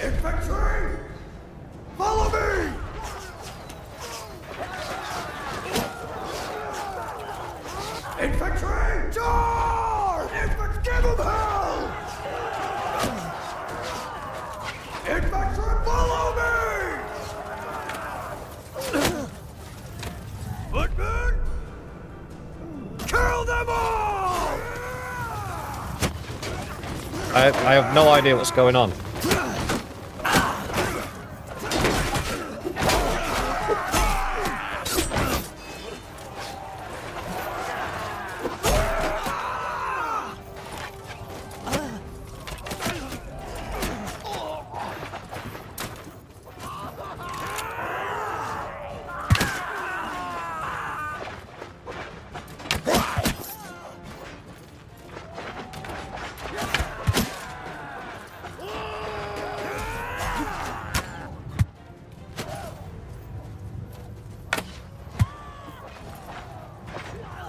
Infantry! Follow me! Infantry! Charge! Infantry, give them hell! Infantry, follow I have no idea what's going on.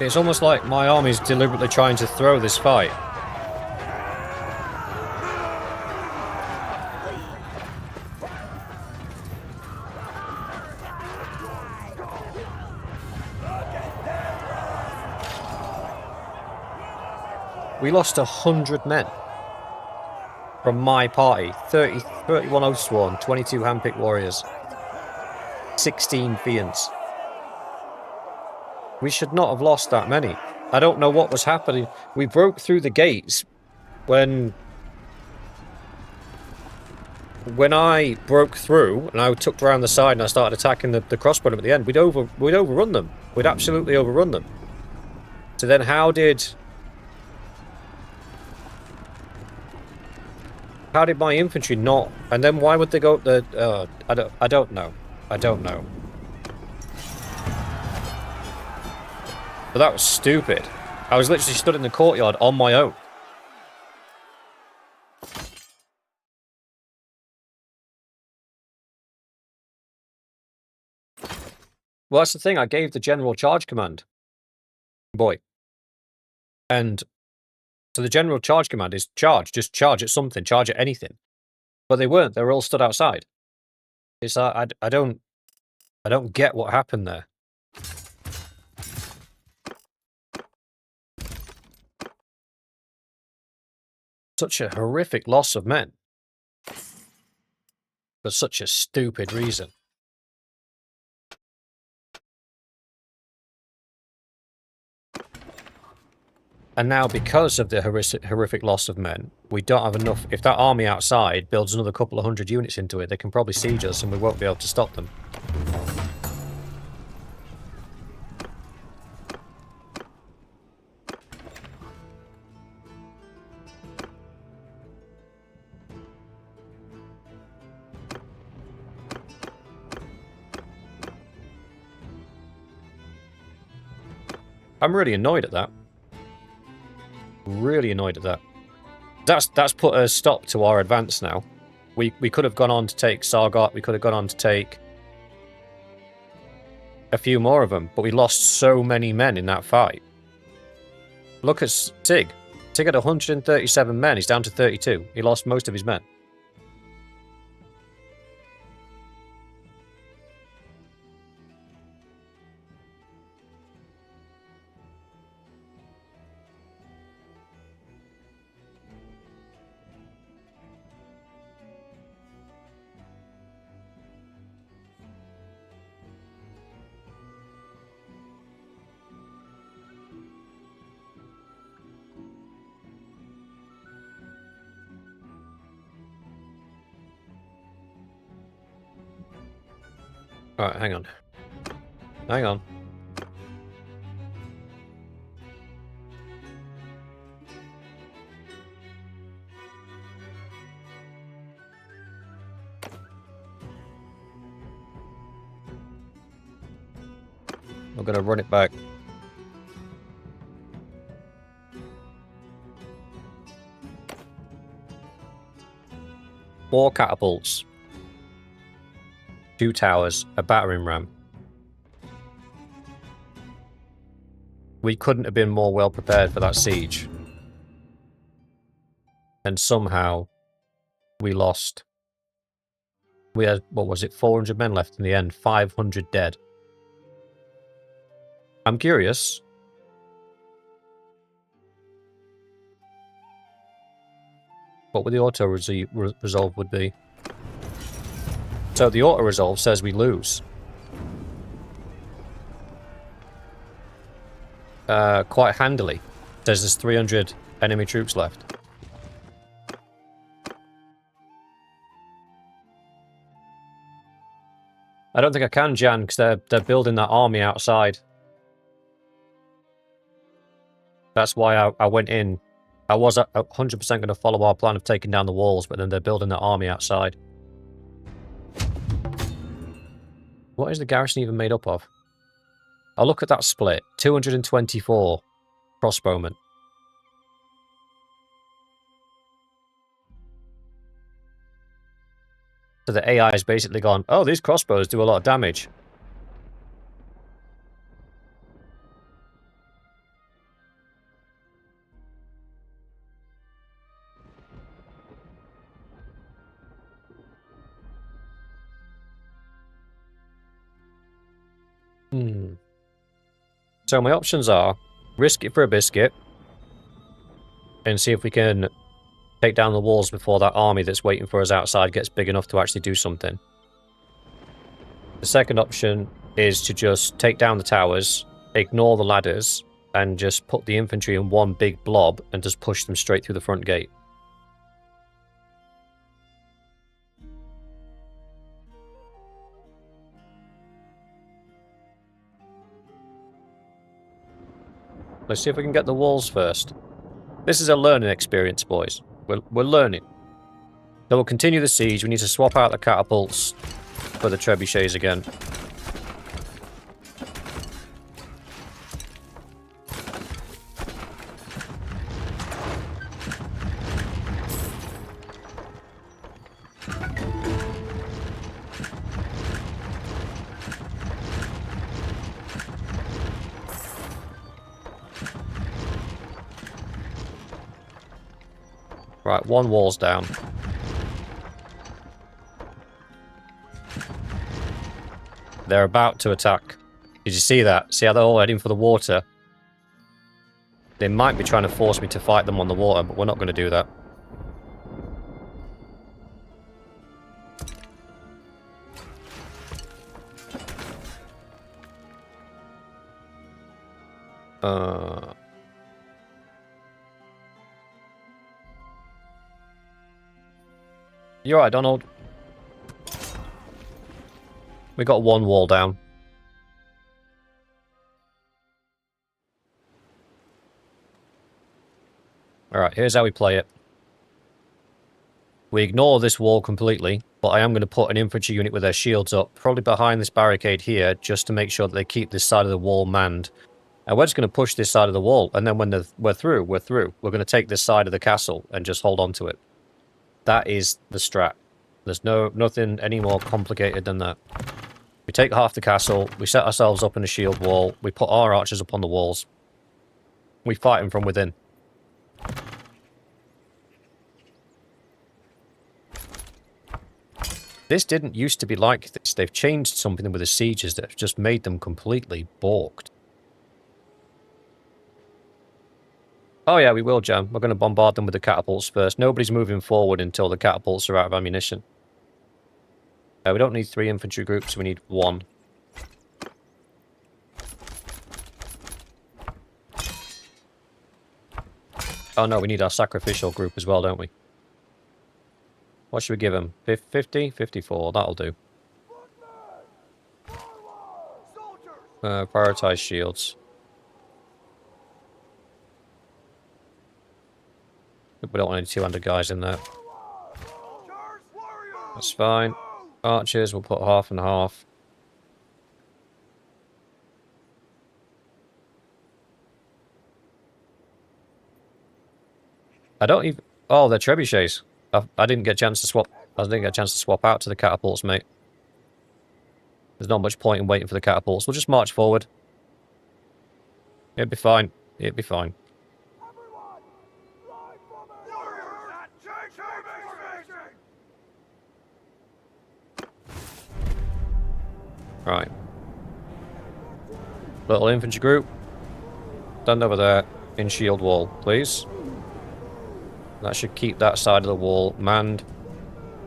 It's almost like my army's deliberately trying to throw this fight. We lost 100 men from my party. 31 Oathsworn, 22 handpicked warriors, 16 Fiends. We should not have lost that many. I don't know what was happening. We broke through the gates when I broke through and I took around the side and I started attacking the crossbowmen at the end. We'd overrun them. We'd absolutely overrun them. So then how did my infantry not? And then why would they go up the? I don't know. I don't know. But that was stupid. I was literally stood in the courtyard on my own. Well, that's the thing. I gave the general charge command. Boy. And so the general charge command is charge. Just charge at something. Charge at anything. But they weren't. They were all stood outside. It's I don't get what happened there. Such a horrific loss of men. For such a stupid reason. And now, because of the horrific loss of men, we don't have enough. If that army outside builds another couple of 100 units into it, they can probably siege us and we won't be able to stop them. I'm really annoyed at that. Really annoyed at that. That's put a stop to our advance now. We could have gone on to take Sargot. We could have gone on to take a few more of them, but we lost so many men in that fight. Look at Tig. Tig had 137 men. He's down to 32. He lost most of his men. Alright, hang on. Hang on. I'm gonna run it back. Four catapults. 2 towers, a battering ram. We couldn't have been more well prepared for that siege. And somehow we lost. We had, what was it, 400 men left in the end, 500 dead. I'm curious. What would the auto-resolve would be? So the auto-resolve says we lose. Quite handily. It says there's 300 enemy troops left. I don't think I can, Jan, because they're building that army outside. That's why I went in. I was 100% going to follow our plan of taking down the walls, but then they're building that army outside. What is the garrison even made up of? I'll look at that split. 224 crossbowmen. So the AI has basically gone, oh, these crossbows do a lot of damage. So my options are risk it for a biscuit and see if we can take down the walls before that army that's waiting for us outside gets big enough to actually do something. The second option is to just take down the towers, ignore the ladders, and just put the infantry in one big blob and just push them straight through the front gate. Let's see if we can get the walls first. This is a learning experience, boys. We're learning. So we'll continue the siege. We need to swap out the catapults for the trebuchets again. Right, one wall's down. They're about to attack. Did you see that? See how they're all heading for the water? They might be trying to force me to fight them on the water, but we're not going to do that. You alright, Donald? We got one wall down. Alright, here's how we play it. We ignore this wall completely, but I am going to put an infantry unit with their shields up, probably behind this barricade here, just to make sure that they keep this side of the wall manned. And we're just going to push this side of the wall, and then when we're through, we're through. We're going to take this side of the castle and just hold on to it. That is the strat. There's nothing any more complicated than that. We take half the castle, we set ourselves up in a shield wall, we put our archers up on the walls. We fight them from within. This didn't used to be like this. They've changed something with the sieges that have just made them completely balked. Oh yeah, we will, Jam. We're going to bombard them with the catapults first. Nobody's moving forward until the catapults are out of ammunition. We don't need 3 infantry groups, we need 1. Oh no, we need our sacrificial group as well, don't we? What should we give them? 50? 54, that'll do. Prioritize shields. We don't want any 200 guys in there. That's fine. Archers, we'll put half and half. I don't even... Oh, they're trebuchets. I didn't get a chance to swap... I didn't get a chance to swap out to the catapults, mate. There's not much point in waiting for the catapults. We'll just march forward. It'll be fine. It'll be fine. Right. Little infantry group. Stand over there in shield wall, please. That should keep that side of the wall manned.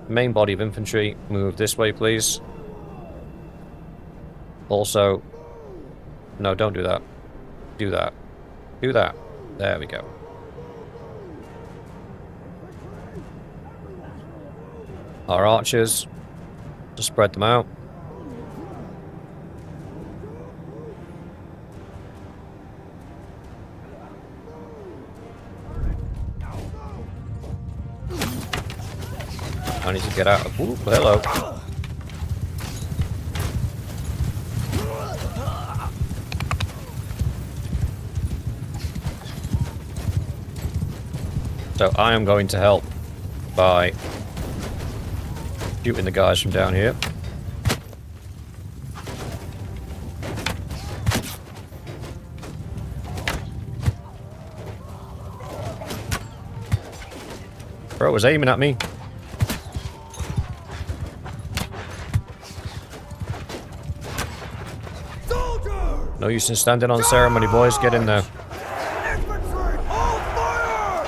Main body of infantry, move this way, please. Also... No, don't do that. Do that. Do that. There we go. Our archers. Just spread them out. I need to get out of... Ooh, hello. So I am going to help by shooting the guys from down here. Bro was aiming at me. Soldier! No use in standing on ceremony, boys. Get in there. Infantry! All fire!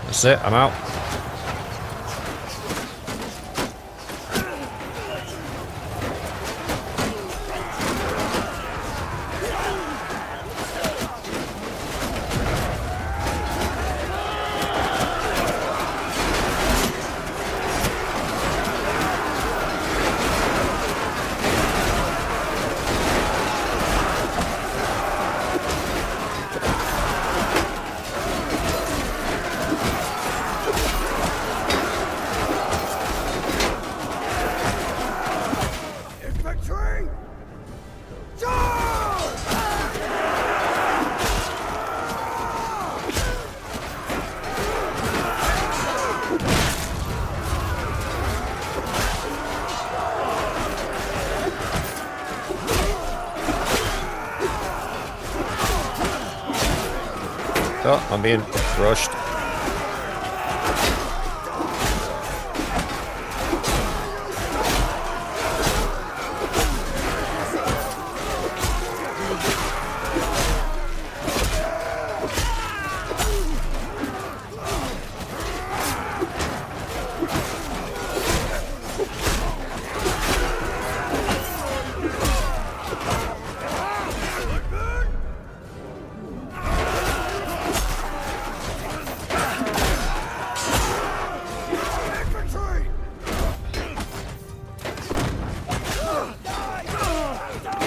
That's it, I'm out. Infantry! Charge! Oh, I'm being rushed.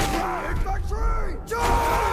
Infantry! Infantry! Charge!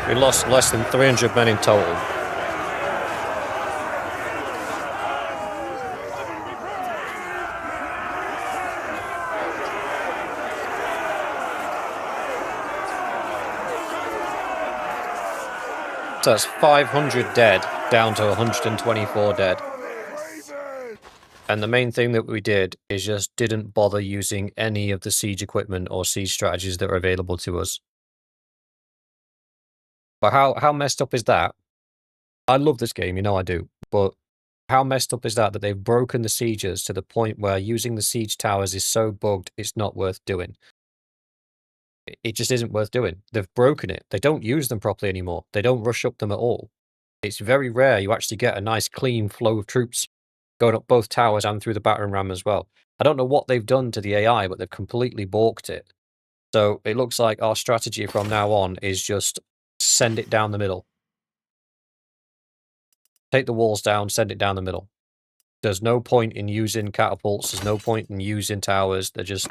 We lost less than 300 men in total. So that's 500 dead, down to 124 dead. And the main thing that we did is just didn't bother using any of the siege equipment or siege strategies that are available to us. But how messed up is that? I love this game, you know I do. But how messed up is that they've broken the sieges to the point where using the siege towers is so bugged it's not worth doing. It just isn't worth doing. They've broken it. They don't use them properly anymore. They don't rush up them at all. It's very rare you actually get a nice clean flow of troops going up both towers and through the battering ram as well. I don't know what they've done to the AI, but they've completely balked it. So it looks like our strategy from now on is just send it down the middle. Take the walls down, send it down the middle. There's no point in using catapults. There's no point in using towers. They're just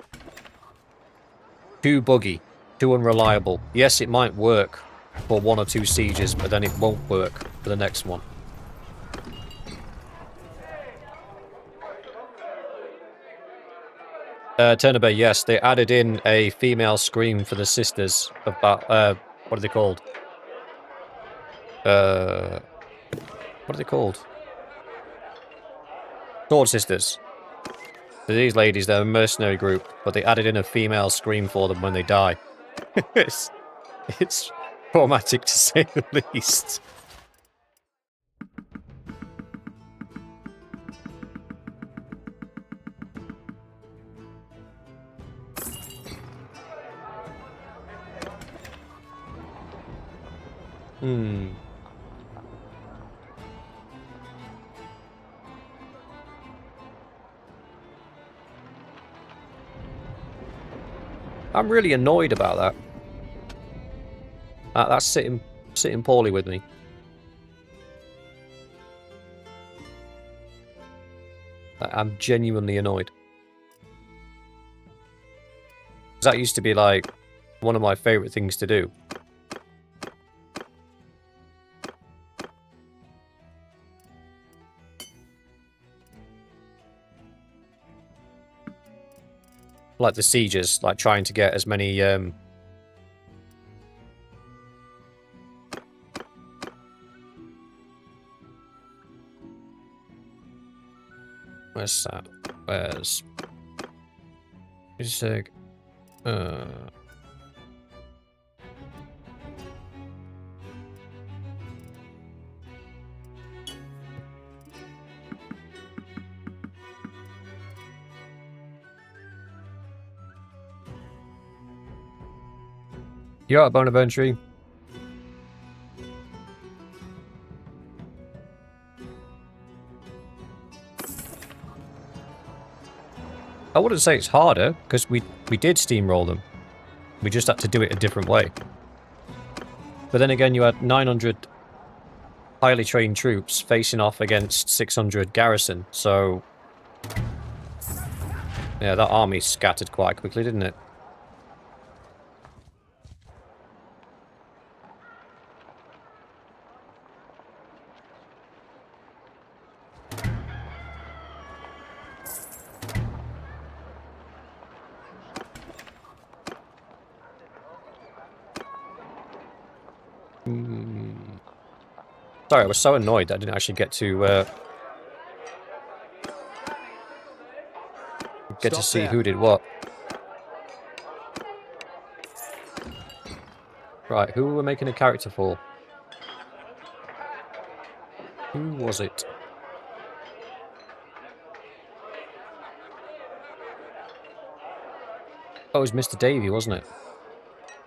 too buggy, too unreliable. Yes, it might work for 1 or 2 sieges, but then it won't work for the next one. Turnabay, yes, they added in a female scream for the sisters of what are they called? What are they called? Sword sisters. So these ladies, they're a mercenary group, but they added in a female scream for them when they die. it's traumatic to say the least. I'm really annoyed about that. That's sitting poorly with me. I'm genuinely annoyed. That used to be like one of my favourite things to do. Like the sieges, like trying to get as many where's that? Where's music? You're at Bonaventure. I wouldn't say it's harder, because we did steamroll them. We just had to do it a different way. But then again, you had 900 highly trained troops facing off against 600 garrison, so... Yeah, that army scattered quite quickly, didn't it? Sorry, I was so annoyed that I didn't actually get to see who did what. Right, who were we making a character for? Who was it? Oh, it was Mr. Davy, wasn't it?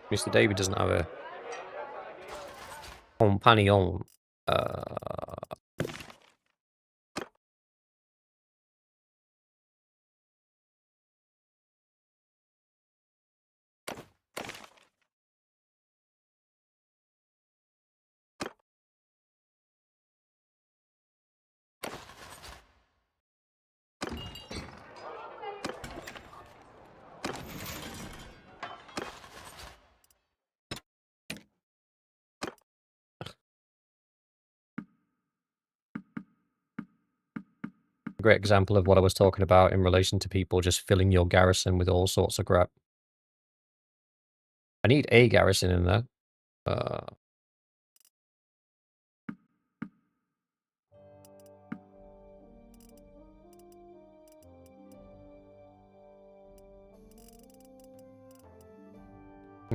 Mr. Davy doesn't have a companion. A great example of what I was talking about in relation to people just filling your garrison with all sorts of crap. I need a garrison in there.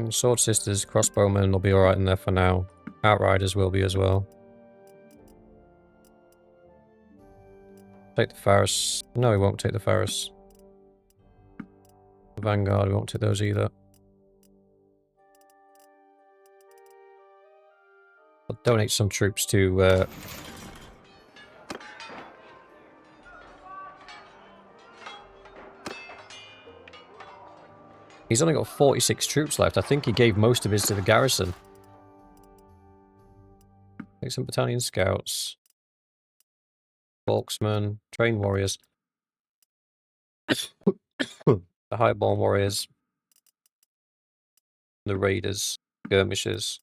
Sword Sisters, crossbowmen will be alright in there for now. Outriders will be as well. Take the Faris. No, we won't take the Faris. The Vanguard, we won't take those either. I'll donate some troops to... He's only got 46 troops left. I think he gave most of his to the garrison. Take some Battanian scouts. Volksmen. Trained warriors. The highborn warriors. The raiders. Skirmishers.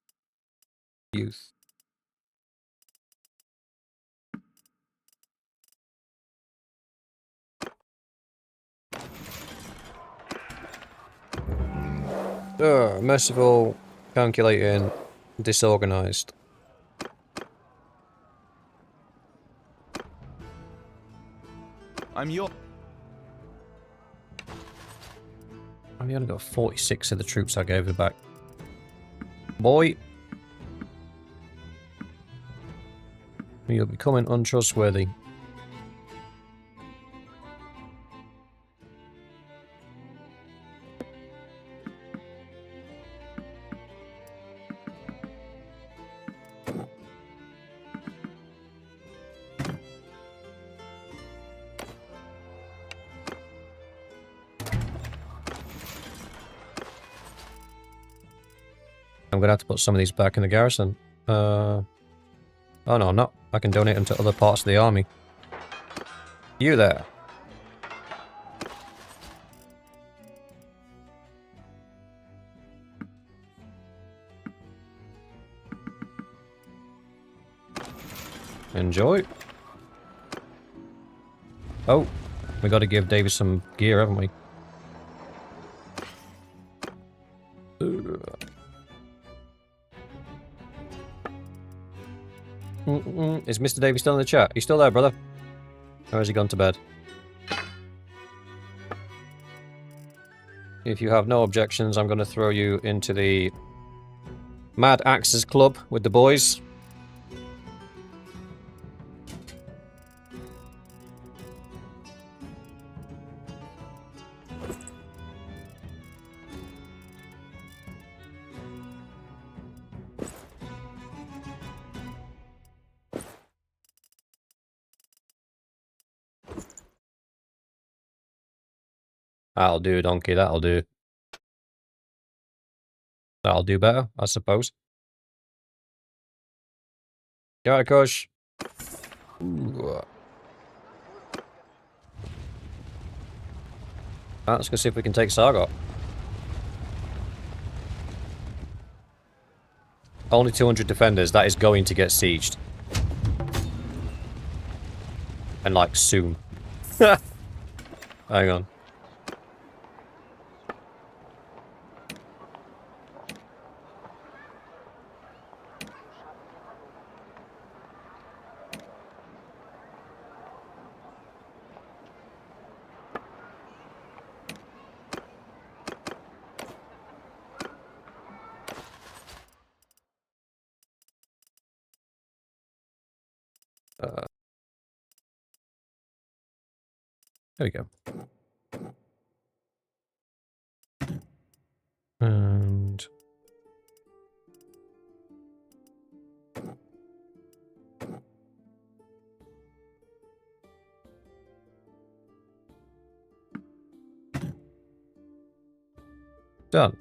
Youth. Merciful, calculating, disorganized. I'm your. I've only got 46 of the troops I gave her back. Boy! You're becoming untrustworthy. I'm gonna have to put some of these back in the garrison. Oh no, I'm not. I can donate them to other parts of the army. You there. Enjoy. Oh, we gotta give David some gear, haven't we? Is Mr. Davies still in the chat? You still there, brother? Or has he gone to bed? If you have no objections, I'm going to throw you into the Mad Axes Club with the boys. That'll do, donkey, that'll do. That'll do better, I suppose. Yeah, Kush. Let's go see if we can take Sargot. Only 200 defenders, that is going to get sieged. And like, soon. Hang on. There we go. And... done.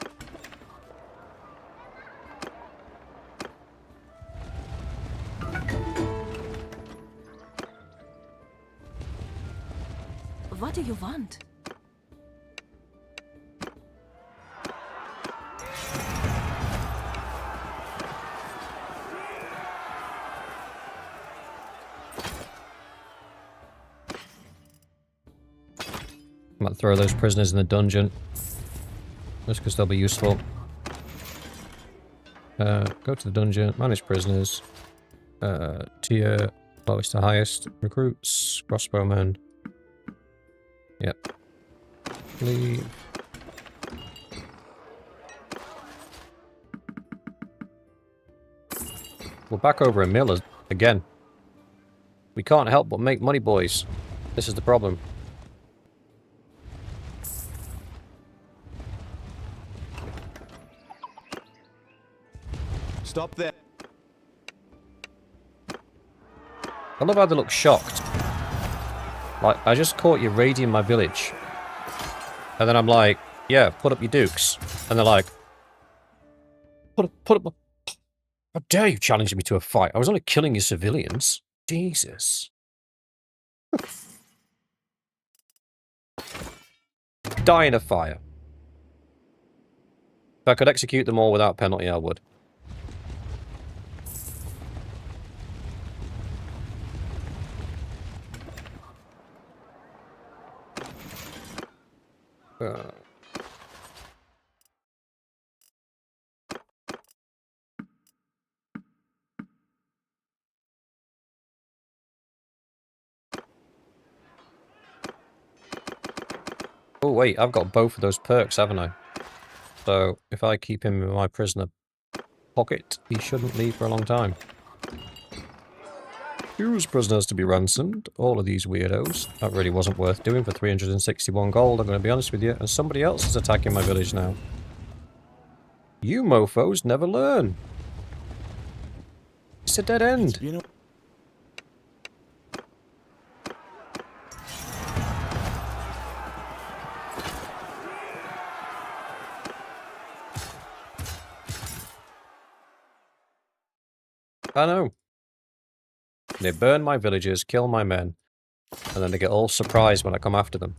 What do you want? I might throw those prisoners in the dungeon. Just because they'll be useful. Go to the dungeon, manage prisoners. Tier lowest to highest. Recruits, crossbowmen. Yep. Leave. We're back over in Millers again. We can't help but make money, boys. This is the problem. Stop there. I love how they look shocked. Like, I just caught you raiding my village. And then I'm like, yeah, put up your dukes. And they're like, put up. How dare you challenge me to a fight? I was only killing your civilians. Jesus. Die in a fire. If I could execute them all without penalty, I would. Oh, wait, I've got both of those perks, haven't I? So, if I keep him in my prisoner pocket, he shouldn't leave for a long time. Use prisoners to be ransomed. All of these weirdos. That really wasn't worth doing for 361 gold, I'm going to be honest with you. And somebody else is attacking my village now. You mofos never learn. It's a dead end. You know. I know. They burn my villages, kill my men, and then they get all surprised when I come after them.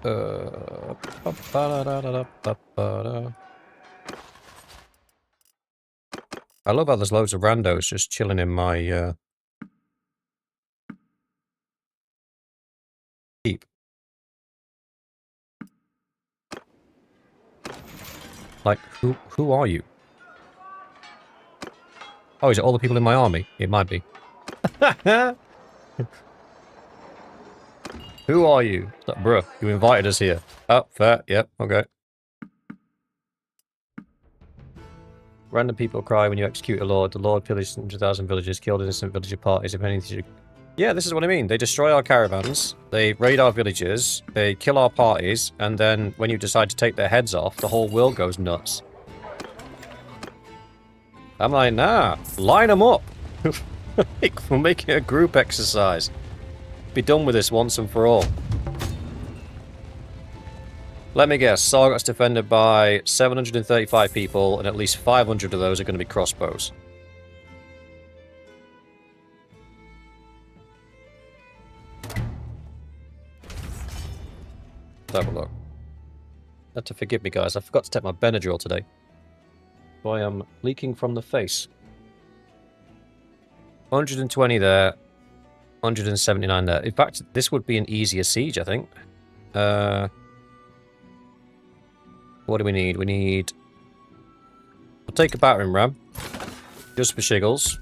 I love how there's loads of randos just chilling in my keep. Like, who are you? Oh, is it all the people in my army? It might be. Who are you? Like, bruh, you invited us here. Oh, fair. Yep, okay. Random people cry when you execute a lord. The lord pillaged 100,000 villages, killed innocent villager parties. If anything, yeah, this is what I mean. They destroy our caravans, they raid our villages, they kill our parties, and then when you decide to take their heads off, the whole world goes nuts. I'm like, nah, line them up. We're making a group exercise. Be done with this once and for all. Let me guess, Sargot's defended by 735 people, and at least 500 of those are going to be crossbows. Let's have a look. You have to forgive me, guys. I forgot to take my Benadryl today. So I am leaking from the face. 120 there. 179 there. In fact, this would be an easier siege, I think. What do we need? We need... We'll take a battering ram. Just for shiggles.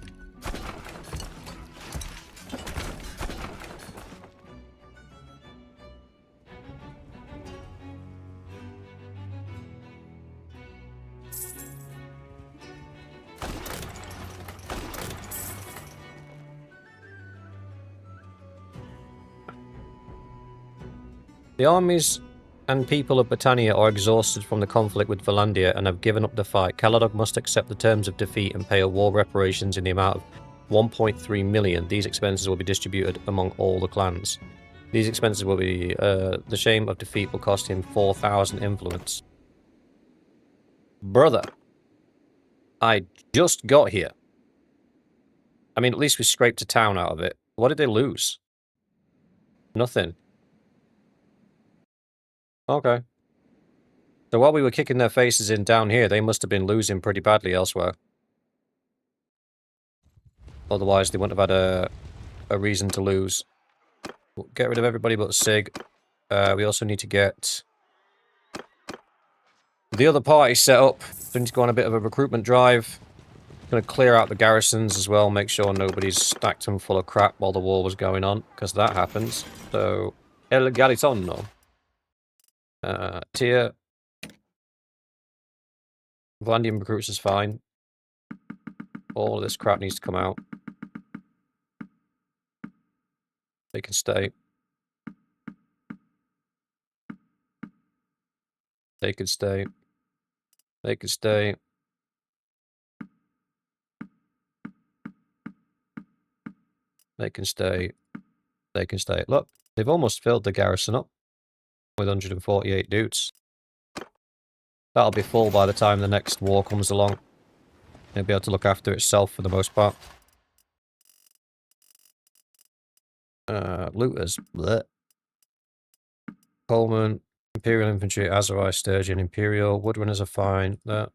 The armies and people of Battania are exhausted from the conflict with Valandia and have given up the fight. Caladog must accept the terms of defeat and pay a war reparations in the amount of 1.3 million. These expenses will be distributed among all the clans. These expenses will be... the shame of defeat will cost him 4,000 influence. Brother. I just got here. I mean, at least we scraped a town out of it. What did they lose? Nothing. Okay. So while we were kicking their faces in down here, they must have been losing pretty badly elsewhere. Otherwise, they wouldn't have had a reason to lose. We'll get rid of everybody but Sig. We also need to get the other party set up. We need to go on a bit of a recruitment drive. Going to clear out the garrisons as well, make sure nobody's stacked them full of crap while the war was going on, because that happens. So, El Garrisono. Tier. Vandian recruits is fine. All of this crap needs to come out. They can stay. They can stay. They can stay. They can stay. They can stay. Look, they've almost filled the garrison up with 148 dudes. That'll be full by the time the next war comes along. It'll be able to look after itself for the most part. Looters. Blech. Coleman. Imperial Infantry, Azari, Sturgeon, Imperial, Woodrunners are fine. Yeah.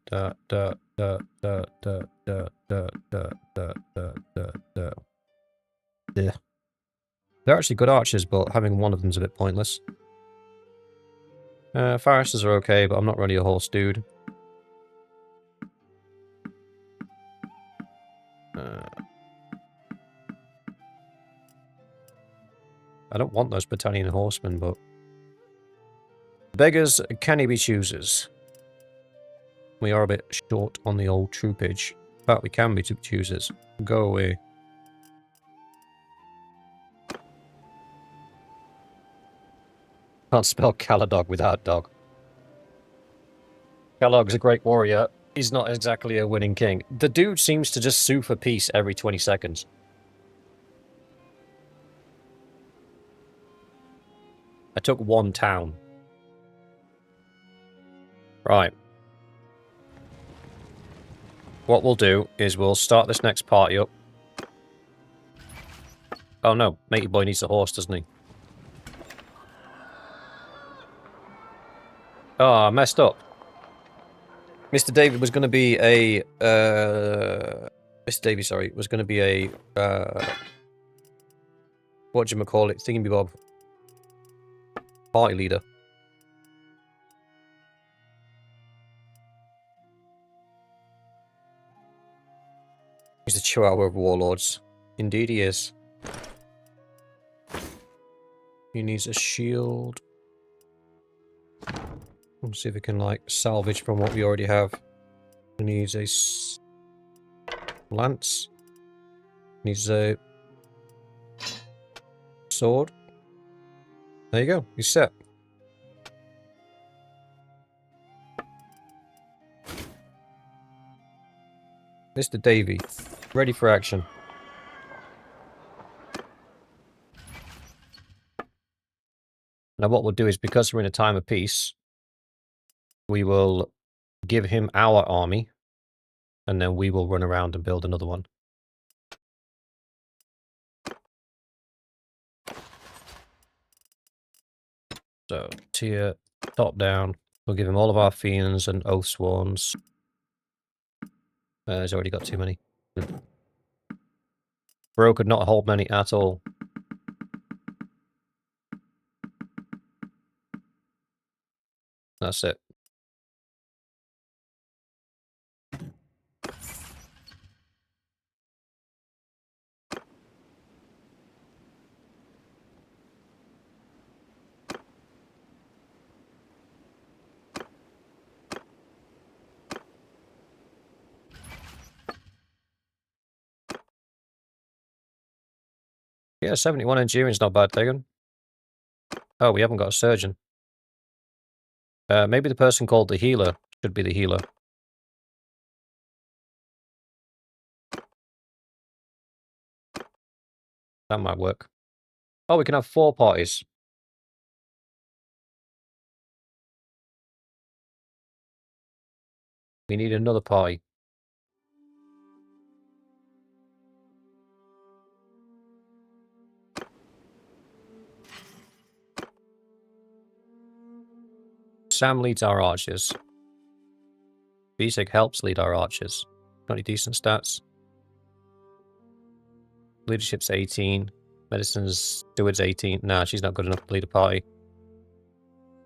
They're actually good archers, but having one of them's a bit pointless. Foresters are okay, but I'm not really a horse dude. I don't want those Battanian horsemen, but... Beggars, can he be choosers? We are a bit short on the old troopage. But we can be choosers. Go away. Can't spell Caladog without dog. Caladog's a great warrior. He's not exactly a winning king. The dude seems to just sue for peace every 20 seconds. I took one town. Right. What we'll do is we'll start this next party up. Oh no, matey boy needs a horse, doesn't he? Oh, I messed up. Mr. David was going to be a... Mr. David, sorry, was going to be a... whatchamacallit, thingy-bob. Party leader. He's the Chihuahua of warlords. Indeed he is. He needs a shield. Let's see if we can, like, salvage from what we already have. He needs a lance. Needs a sword. There you go. He's set. Mr. Davy, ready for action. Now what we'll do is, because we're in a time of peace, we will give him our army, and then we will run around and build another one. So, tier, top down. We'll give him all of our fiends and oathsworns. He's already got too many. Bro could not hold many at all. That's it. Yeah, 71 enduring's not bad, Tegan. Oh, we haven't got a surgeon. Maybe the person called the healer should be the healer. That might work. Oh, we can have 4 parties. We need another party. Sam leads our archers. Bisek helps lead our archers. Got any decent stats? Leadership's 18. Medicine's steward's 18. Nah, she's not good enough to lead a party.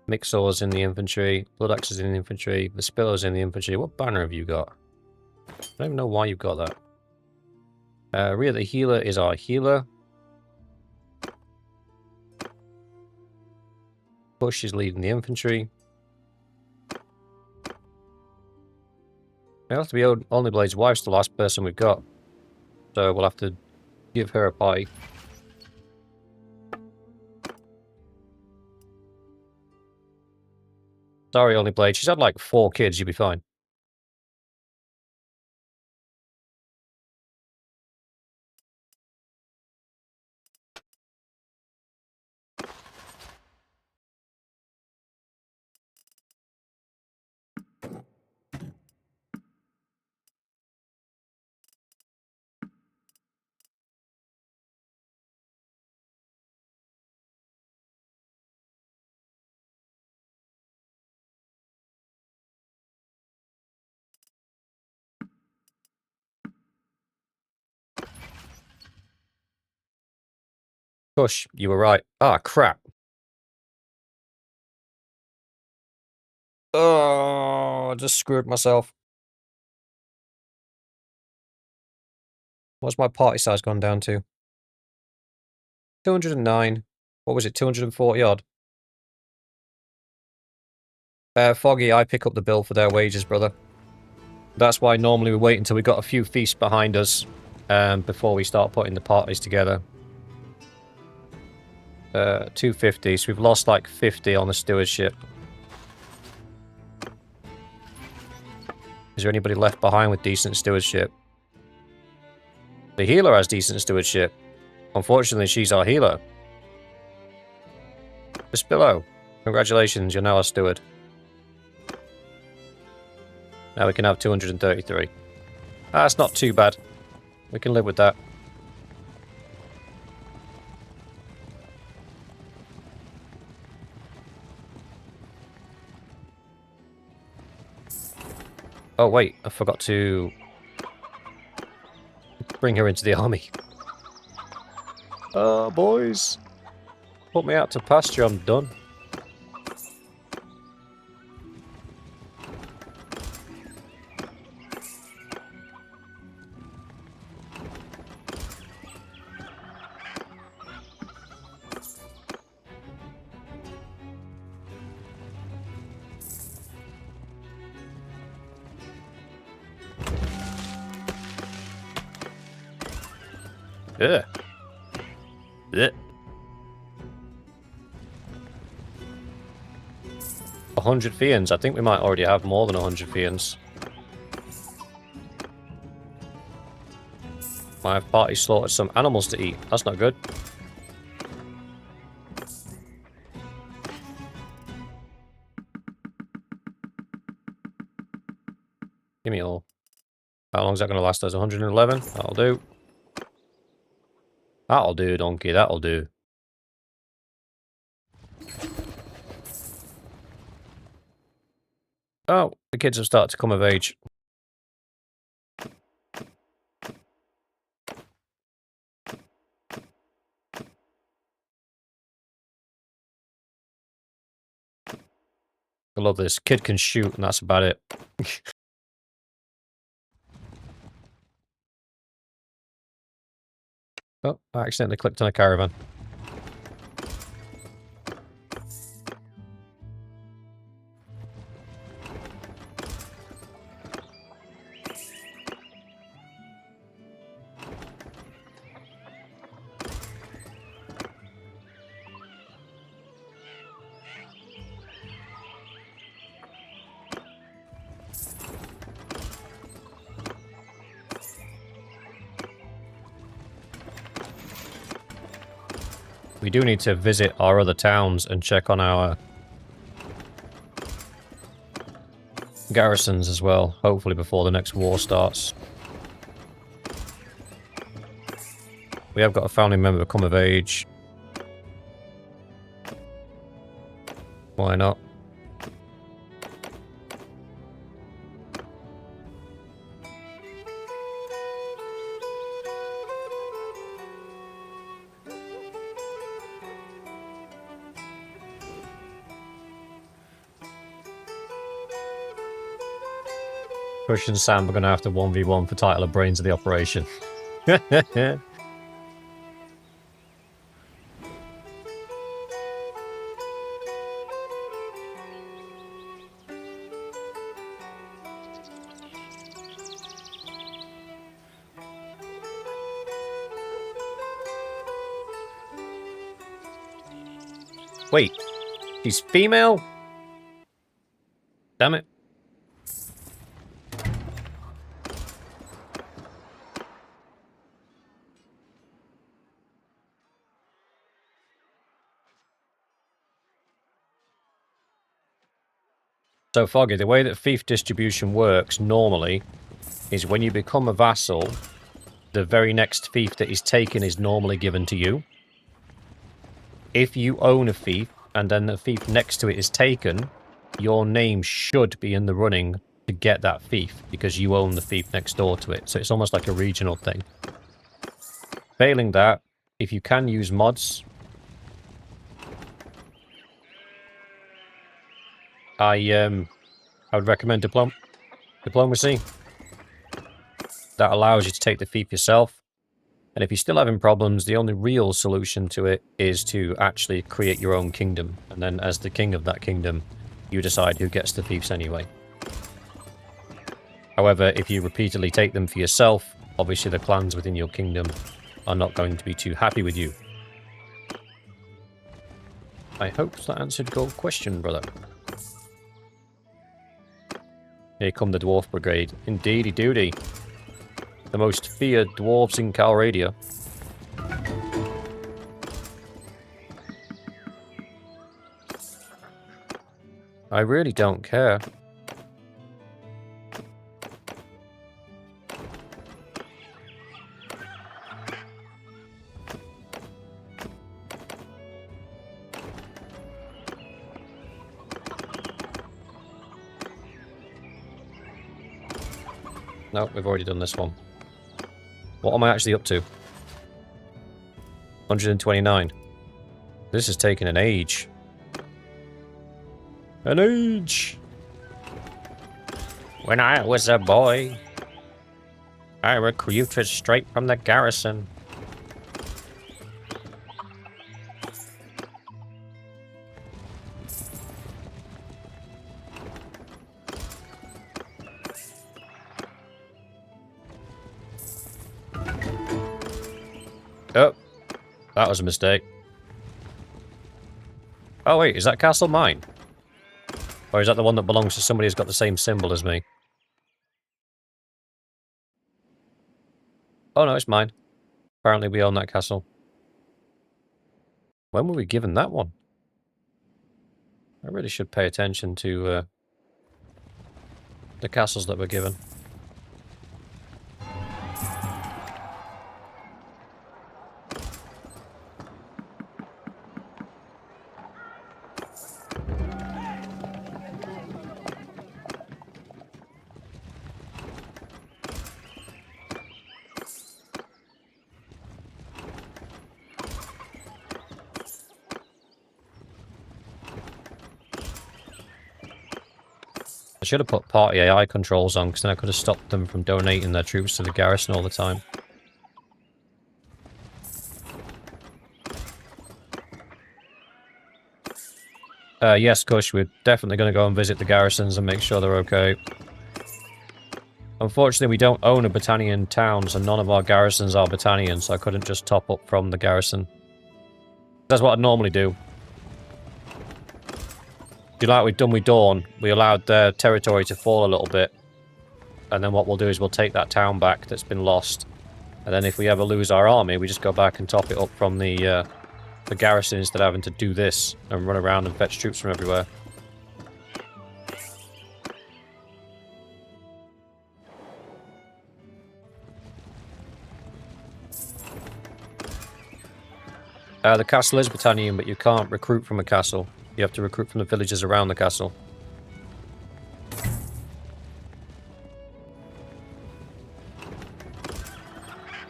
Mixor's in the infantry. Blood Axe is in the infantry. The Spiller's in the infantry. What banner have you got? I don't even know why you've got that. Rhea the healer is our healer. Bush is leading the infantry. It has to be Only Blade's wife's the last person we've got. So we'll have to give her a party. Sorry, Only Blade. She's had like 4 kids. You'll be fine. Push, you were right. Ah, crap. Oh, I just screwed myself. What's my party size gone down to? 209. What was it, 240 odd? Foggy, I pick up the bill for their wages, brother. That's why normally we wait until we got a few feasts behind us before we start putting the parties together. 250, so we've lost like 50 on the stewardship. Is there anybody left behind with decent stewardship? The healer has decent stewardship. Unfortunately, she's our healer. Spillo, congratulations, you're now a steward. Now we can have 233. That's not too bad. We can live with that. Oh wait, I forgot to bring her into the army. Oh, boys. Put me out to pasture, I'm done. Yeah. Yeah. 100 fiends. I think we might already have more than 100 fiends. My party slaughtered some animals to eat. That's not good. Give me all. How long is that going to last us? 111? That'll do. That'll do, donkey. That'll do. Oh, the kids have started to come of age. I love this. Kid can shoot, and that's about it. Oh, I accidentally clicked on a caravan. We do need to visit our other towns and check on our garrisons as well, hopefully before the next war starts. We have got a family member come of age. Why not? Push and Sam are going to have to 1v1 for title of brains of the operation. Wait. She's female? Damn it. So, Foggy, the way that fief distribution works normally is when you become a vassal, the very next fief that is taken is normally given to you. If you own a fief, and then the fief next to it is taken, your name should be in the running to get that fief, because you own the fief next door to it. So it's almost like a regional thing. Failing that, if you can use mods, I would recommend diplomacy. That allows you to take the fief yourself. And if you're still having problems, the only real solution to it is to actually create your own kingdom. And then as the king of that kingdom, you decide who gets the fiefs anyway. However, if you repeatedly take them for yourself, obviously the clans within your kingdom are not going to be too happy with you. I hope that answered your question, brother. Here come the Dwarf Brigade. Indeedy doody. The most feared dwarves in Calradia. I really don't care. No, we've already done this one. What am I actually up to? 129. This has taken an age. An age! When I was a boy, I recruited straight from the garrison. Oh, that was a mistake. Oh wait, is that castle mine? Or is that the one that belongs to somebody who's got the same symbol as me? Oh no, it's mine. Apparently we own that castle. When were we given that one? I really should pay attention to the castles that we're given. I should have put party AI controls on, because then I could have stopped them from donating their troops to the garrison all the time. Yes, Kush, we're definitely going to go and visit the garrisons and make sure they're okay. Unfortunately, we don't own a Battanian town, so none of our garrisons are Battanian, so I couldn't just top up from the garrison. That's what I'd normally do. Like we've done with Dawn, we allowed their territory to fall a little bit. And then what we'll do is we'll take that town back that's been lost. And then if we ever lose our army, we just go back and top it up from the garrison instead of having to do this and run around and fetch troops from everywhere. The castle is Britannian, but you can't recruit from a castle. You have to recruit from the villages around the castle.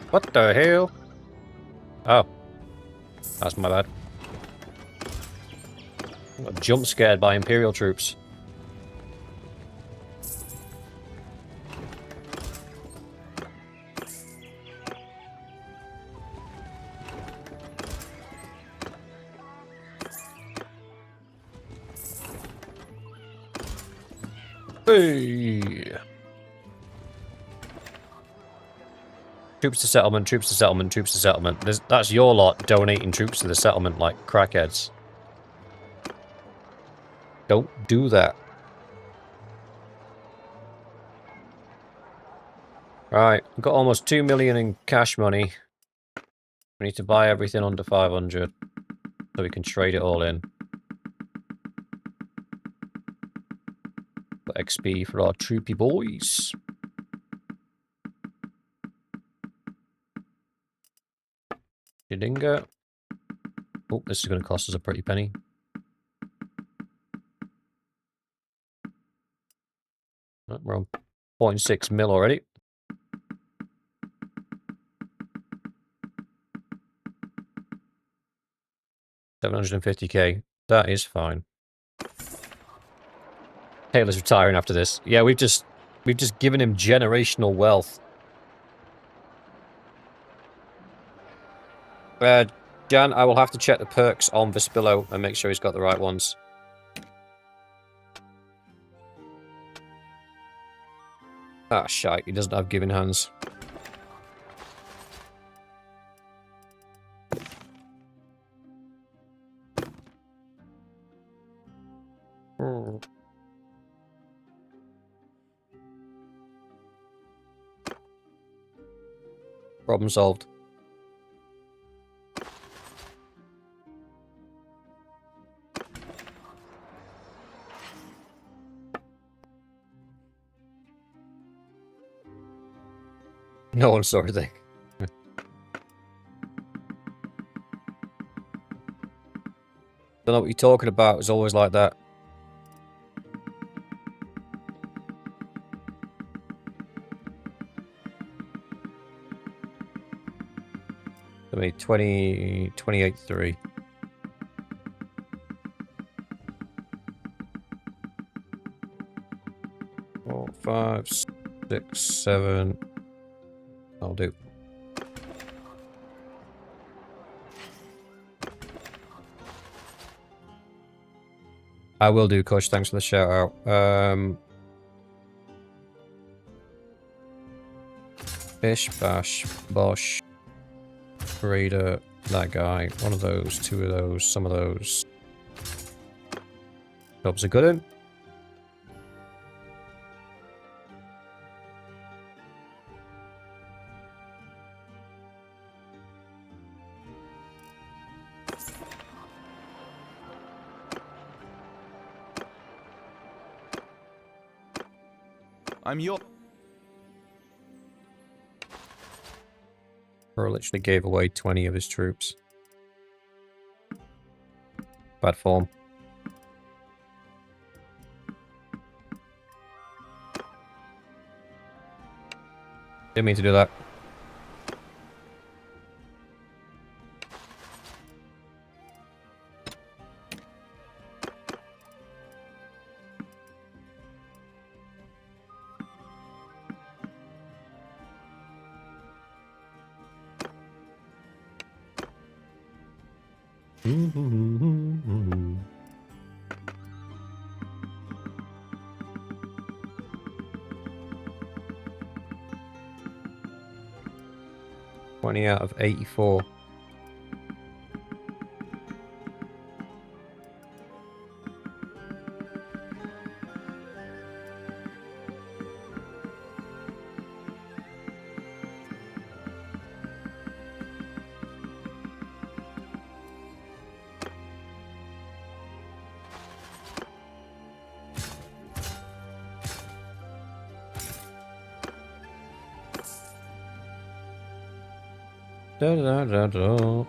What the hell? Oh. That's my bad. I got jump scared by Imperial troops. Hey. Troops to settlement, troops to settlement, troops to settlement. That's your lot donating troops to the settlement like crackheads. Don't do that. Right, we've got almost 2 million in cash money. We need to buy everything under 500 so we can trade it all in. Got XP for our troopy boys. Didinga. Oh, this is going to cost us a pretty penny. Oh, we're on 0.6 mil already. $750k. That is fine. Taylor's retiring after this. Yeah, we've just given him generational wealth. Jan, I will have to check the perks on Vespillo and make sure he's got the right ones. Ah, shite. He doesn't have giving hands. Problem solved. No one saw a thing. Don't know what you're talking about. It's always like that. I mean, 28.3. 4, 5, 6, 7. I'll do. I will do, Kush. Thanks for the shout out. Bish, Bash, Bosch, Raider, that guy. One of those, two of those, some of those. Jobs are good in. I'm your... Earl literally gave away 20 of his troops. Bad form. Didn't mean to do that. Mm-hmm. 20 out of 84. Da, da, da, da.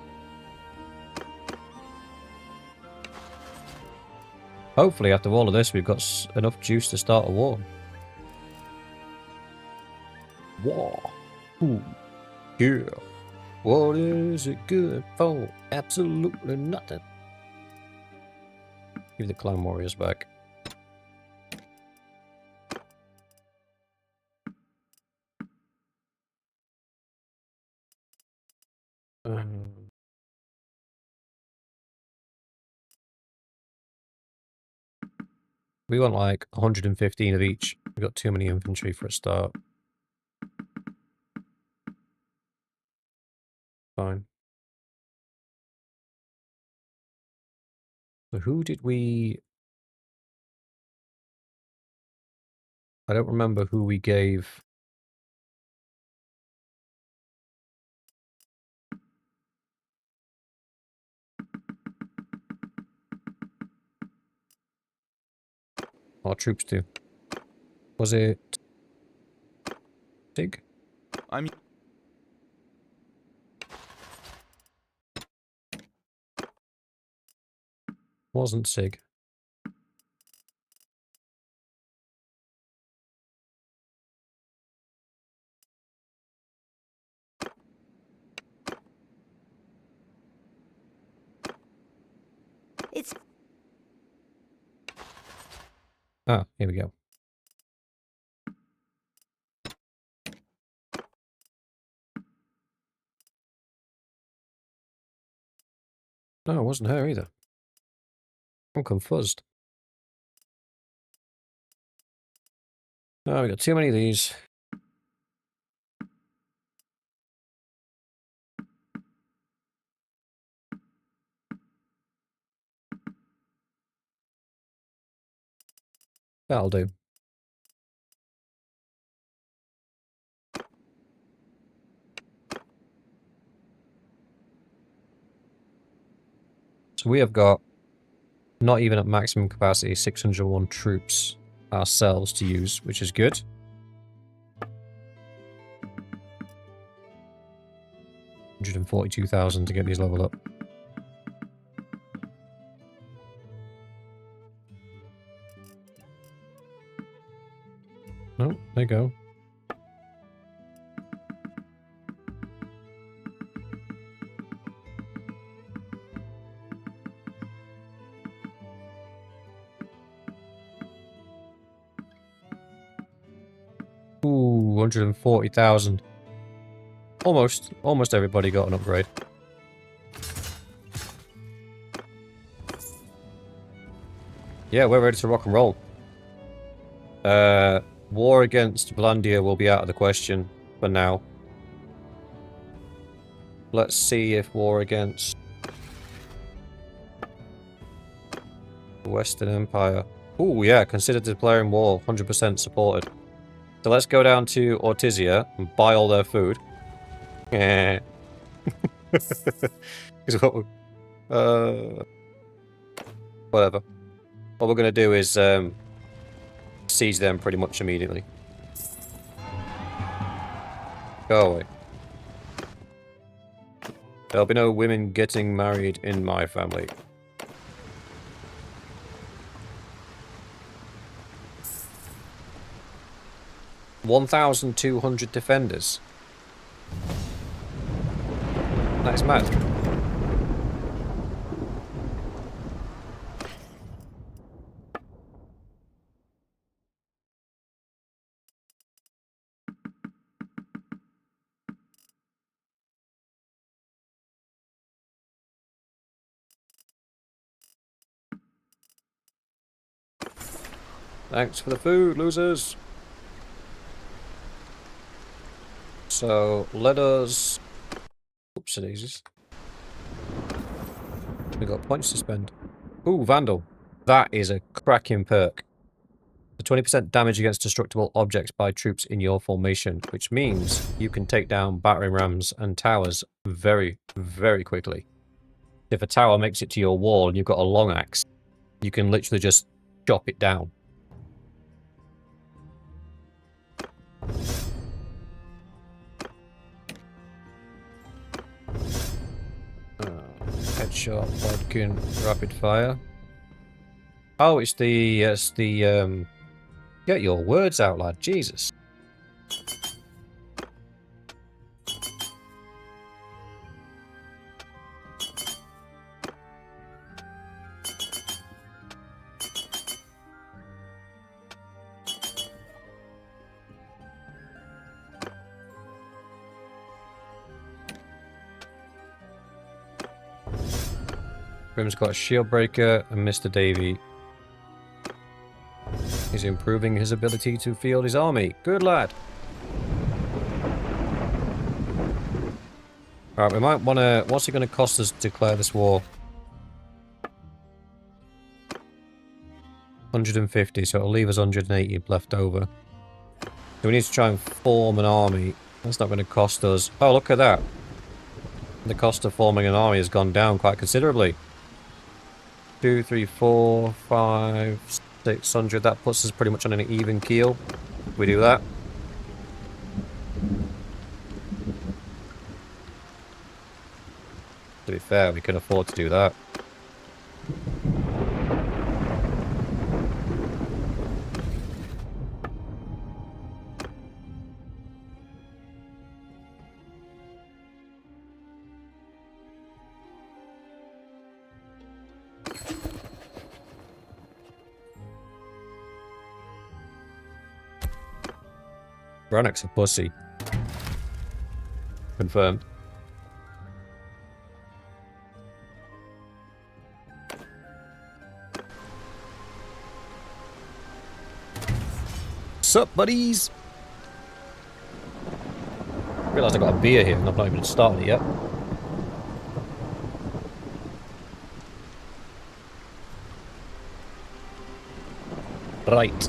Hopefully, after all of this, we've got enough juice to start a war. War. Ooh. Yeah. What is it good for? Absolutely nothing. Give the clan warriors back. We want like 115 of each. We've got too many infantry for a start. Fine. So who did we I don't remember who we gave. Our troops to. Was it Sig? I'm Wasn't Sig. It's Ah, here we go. No, it wasn't her either. I'm confused. Oh, we got too many of these. That'll do. So we have got, not even at maximum capacity, 601 troops ourselves to use, which is good. 142,000 to get these leveled up. No, there you go. Ooh, 140,000. Almost everybody got an upgrade. Yeah, we're ready to rock and roll. War against Battania will be out of the question for now. Let's see if war against the Western Empire. Ooh, yeah, consider declaring war. 100% supported. So let's go down to Ortizia and buy all their food. Yeah. Whatever. What we're going to do is siege them pretty much immediately. Go away. There'll be no women getting married in my family. $1,200 defenders. That is mad. Thanks for the food, losers. So, let us... Oopsie daisies. We got points to spend. Ooh, Vandal. That is a cracking perk. The 20% damage against destructible objects by troops in your formation, which means you can take down battering rams and towers very, very quickly. If a tower makes it to your wall and you've got a long axe, you can literally just chop it down. Headshot, Bodkin, rapid fire. Oh, it's the, get your words out, lad. Jesus. Grim's got a shield breaker, and Mr. Davy is improving his ability to field his army. Good lad. Alright, we might want to... What's it going to cost us to declare this war? 150, so it'll leave us 180 left over. So we need to try and form an army. That's not going to cost us... Oh, look at that. The cost of forming an army has gone down quite considerably. 2, 3, 4, 5, 600. That puts us pretty much on an even keel. We do that. To be fair, we can afford to do that. Brannock's a pussy. Confirmed. Sup, buddies? Realised I got a beer here and I've not even started it yet. Right.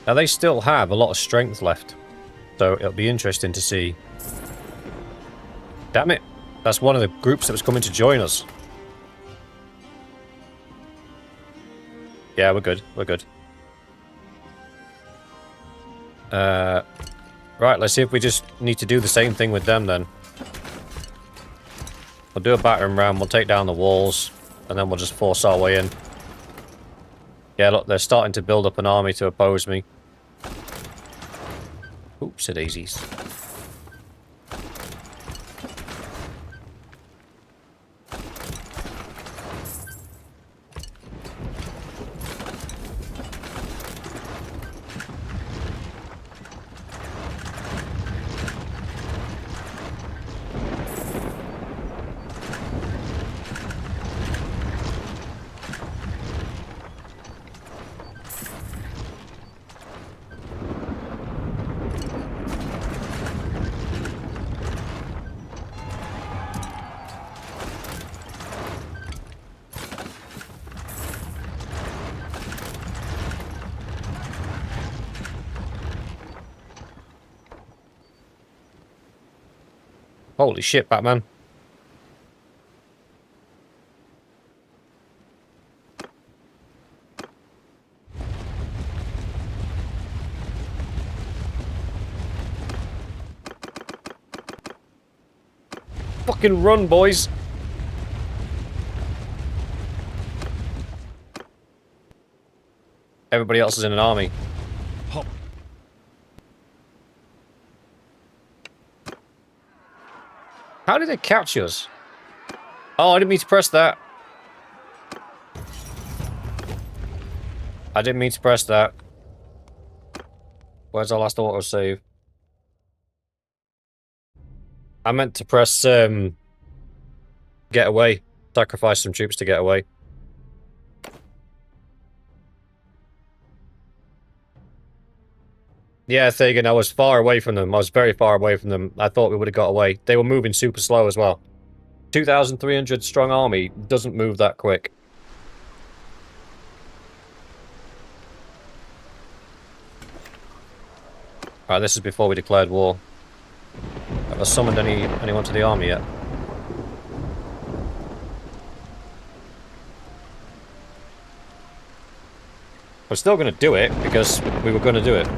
Now they still have a lot of strength left. So it'll be interesting to see. Damn it. That's one of the groups that was coming to join us. Yeah, we're good. We're good. Right, let's see if we just need to do the same thing with them then. We'll do a battering ram, we'll take down the walls, and then we'll just force our way in. Yeah, look, they're starting to build up an army to oppose me. Oops, daisies. Holy shit, Batman. Fucking run, boys! Everybody else is in an army. How did it catch us? Oh, I didn't mean to press that. I didn't mean to press that. Where's our last autosave? I meant to press, get away. Sacrifice some troops to get away. Yeah, Thagan, I was far away from them. I was very far away from them. I thought we would have got away. They were moving super slow as well. 2,300 strong army doesn't move that quick. Alright, this is before we declared war. Have I summoned anyone to the army yet? We're still going to do it, because we were going to do it.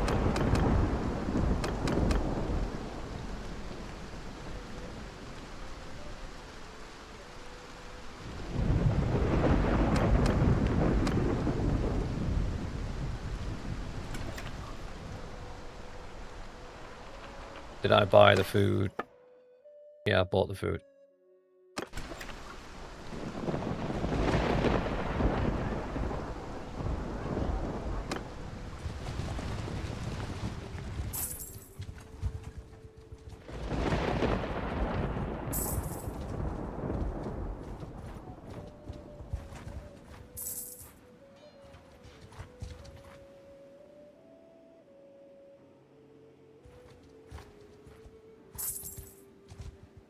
Did I buy the food? Yeah, I bought the food.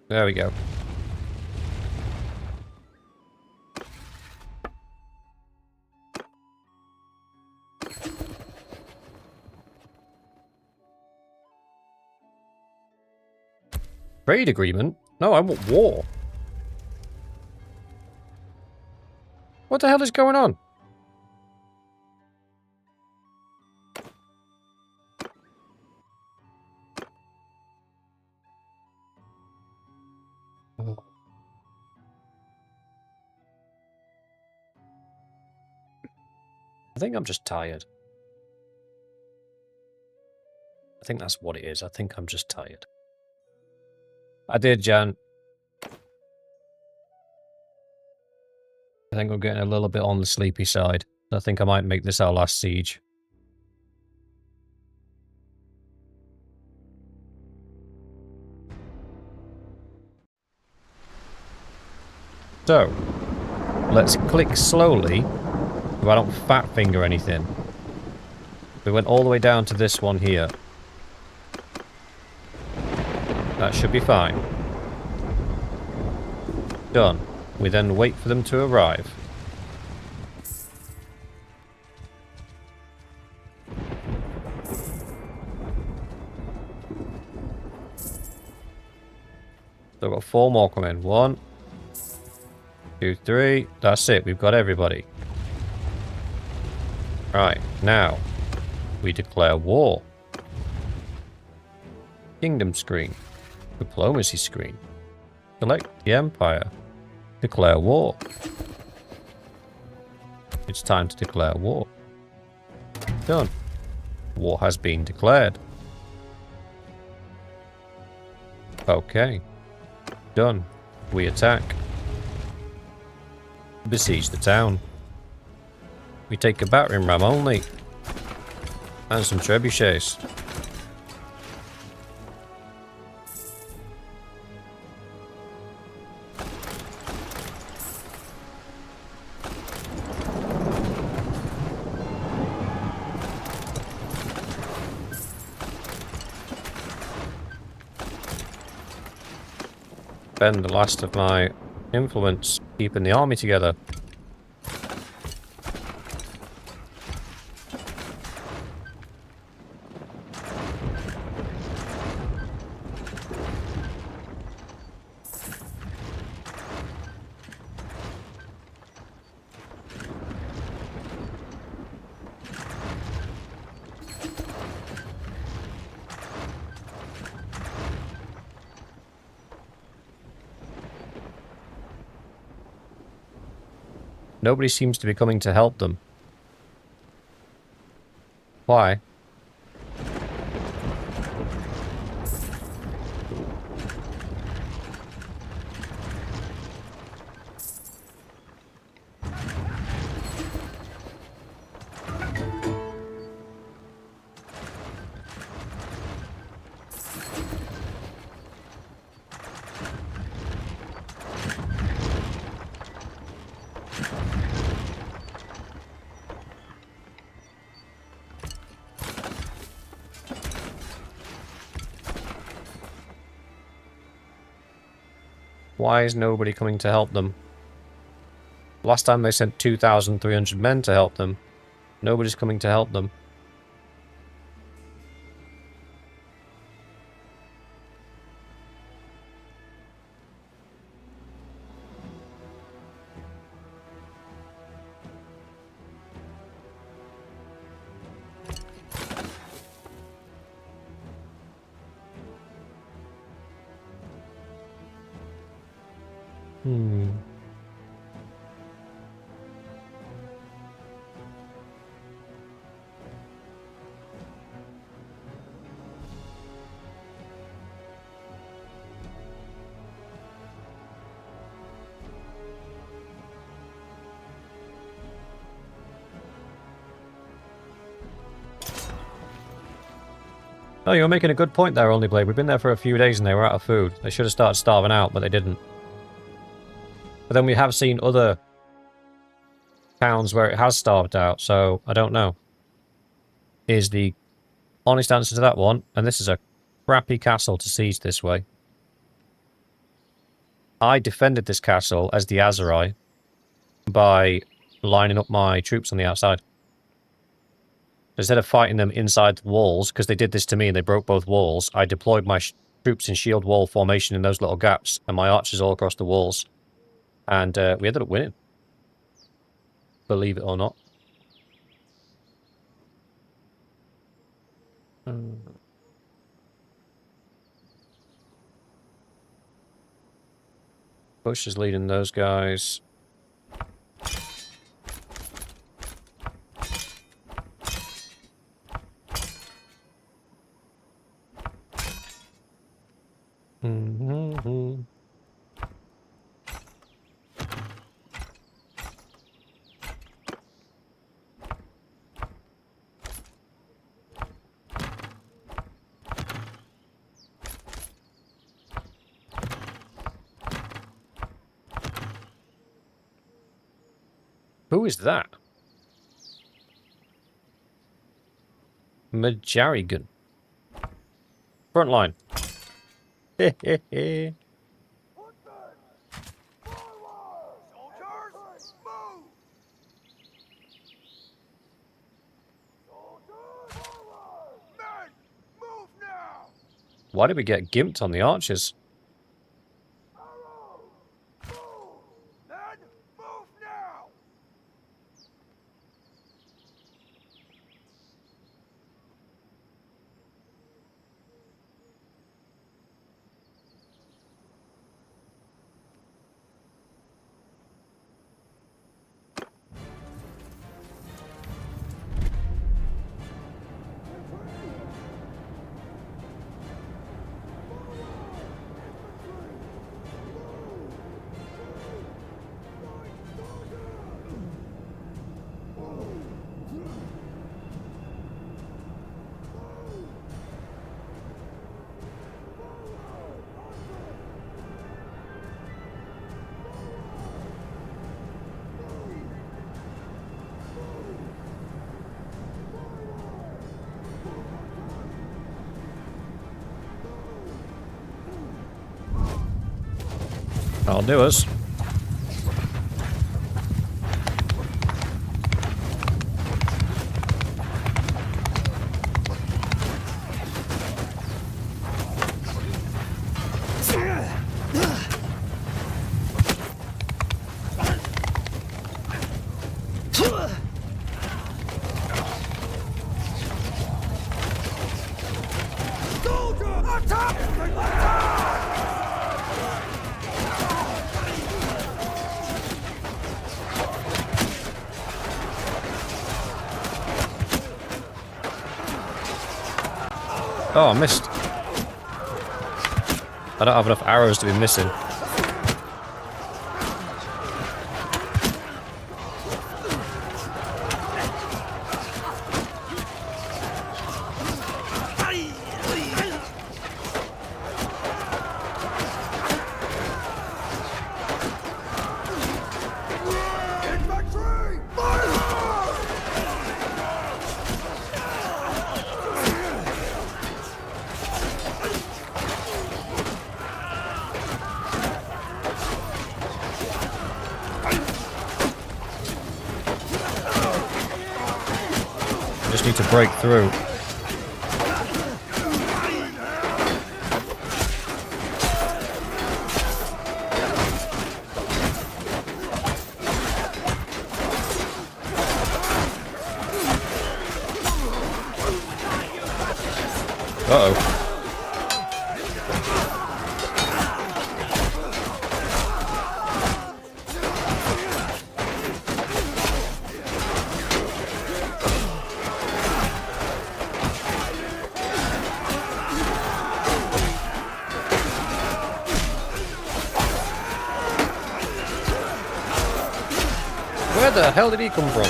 There we go. Trade agreement? No, I want war. What the hell is going on? I think I'm just tired. I think that's what it is. I think I'm just tired. I did, Jan. I think we're getting a little bit on the sleepy side. I think I might make this our last siege. So, let's click slowly so I don't fat finger anything. We went all the way down to this one here. That should be fine. Done. We then wait for them to arrive. So we've got 4 more coming. 1, 2, 3. That's it. We've got everybody. Right. Now, we declare war. Kingdom screen. Diplomacy screen. Select the Empire. Declare war. It's time to declare war. Done. War has been declared. Okay. Done. We attack. Besiege the town. We take a battering ram only. And some trebuchets. Spend the last of my influence keeping the army together. Nobody seems to be coming to help them. Why? Why is nobody coming to help them? Last time they sent 2,300 men to help them. Nobody's coming to help them. Oh, you were making a good point there, Only Blade. We've been there for a few days and they were out of food. They should have started starving out, but they didn't. But then we have seen other towns where it has starved out, so I don't know. Is the honest answer to that one, and this is a crappy castle to siege this way. I defended this castle as the Aserai by lining up my troops on the outside. Instead of fighting them inside the walls, because they did this to me and they broke both walls, I deployed my troops in shield wall formation in those little gaps, and my archers all across the walls. And we ended up winning. Believe it or not. Bush is leading those guys. Who is that? Majarigan. Front line. Hehehe. Soldiers, move! Men, move now! Why did we get gimped on the archers? Men, move now! That'll do us. Oh, I missed. I don't have enough arrows to be missing. Infantry, fire! Just need to break through. Uh-oh. Where the hell did he come from?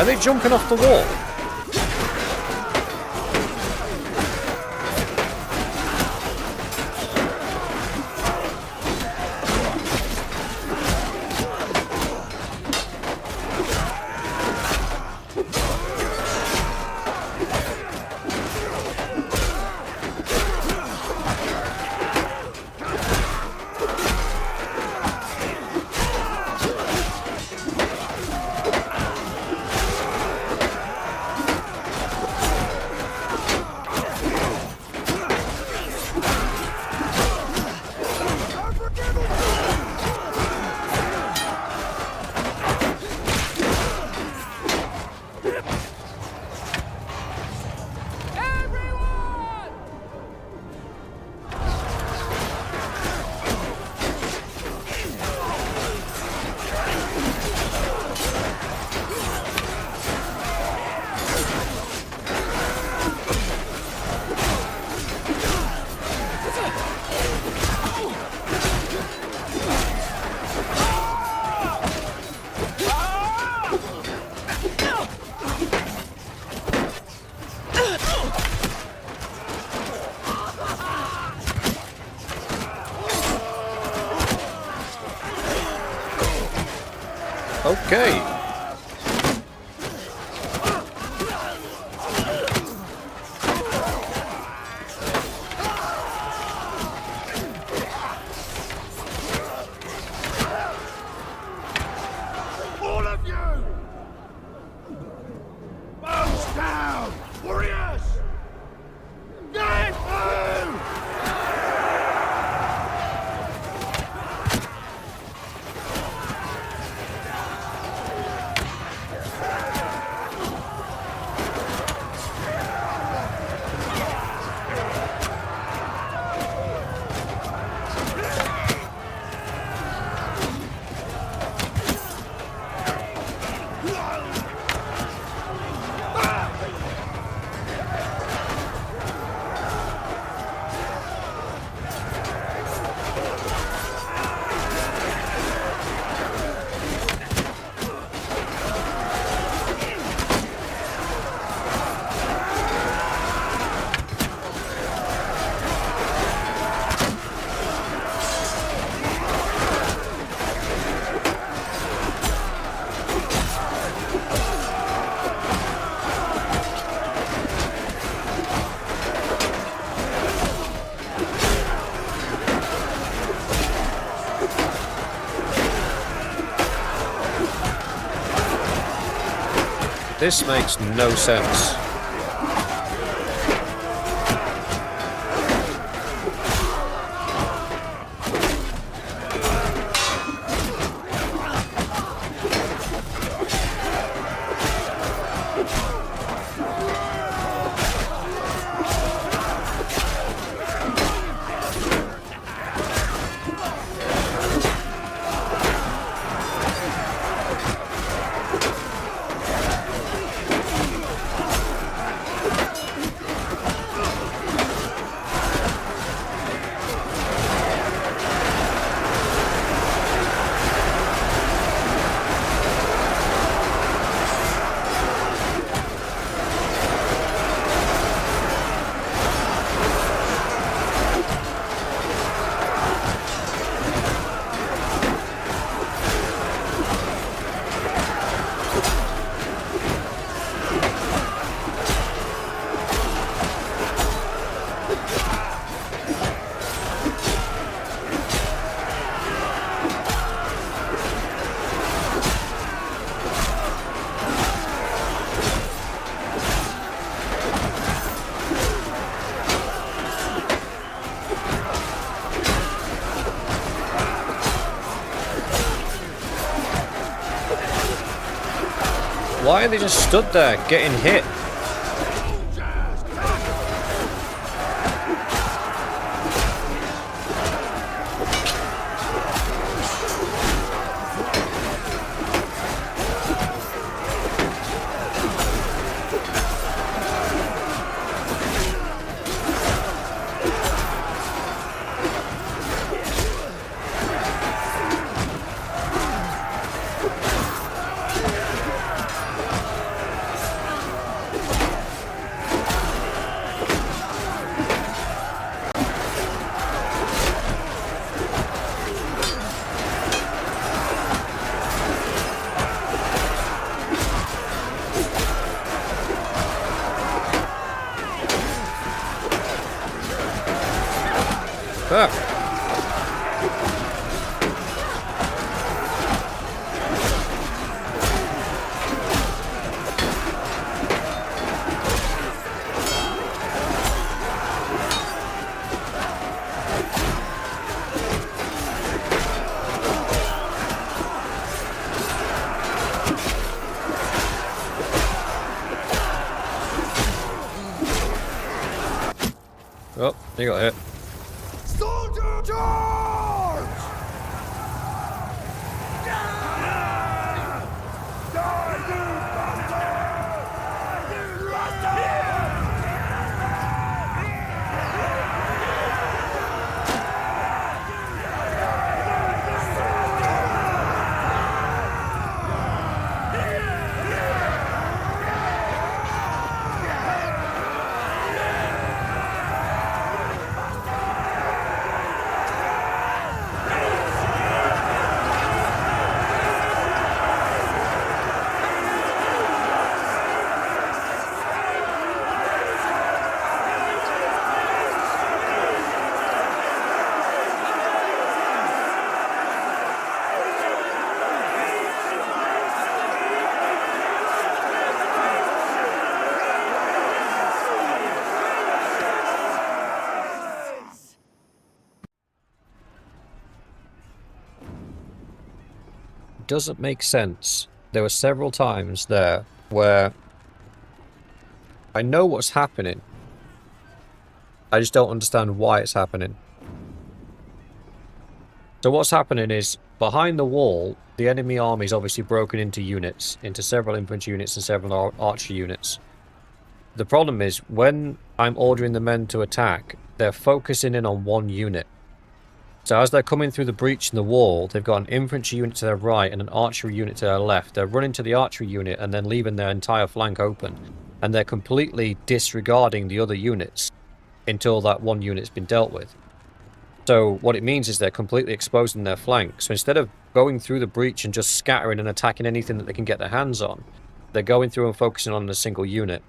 Are they jumping off the wall? Okay. All of you! Bows down! Warriors! Get through! This makes no sense. Why are they just stood there, getting hit? Fuck. Oh, you got hit. Soldier charge! doesn't make sense. There were several times there where I know what's happening. I just don't understand why it's happening. So what's happening is, behind the wall, the enemy army is obviously broken into units, into several infantry units and several archer units. The problem is, when I'm ordering the men to attack, they're focusing in on one unit. So as they're coming through the breach in the wall, they've got an infantry unit to their right and an archery unit to their left. They're running to the archery unit and then leaving their entire flank open. And they're completely disregarding the other units until that one unit's been dealt with. So what it means is they're completely exposing their flank. So instead of going through the breach and just scattering and attacking anything that they can get their hands on, they're going through and focusing on a single unit.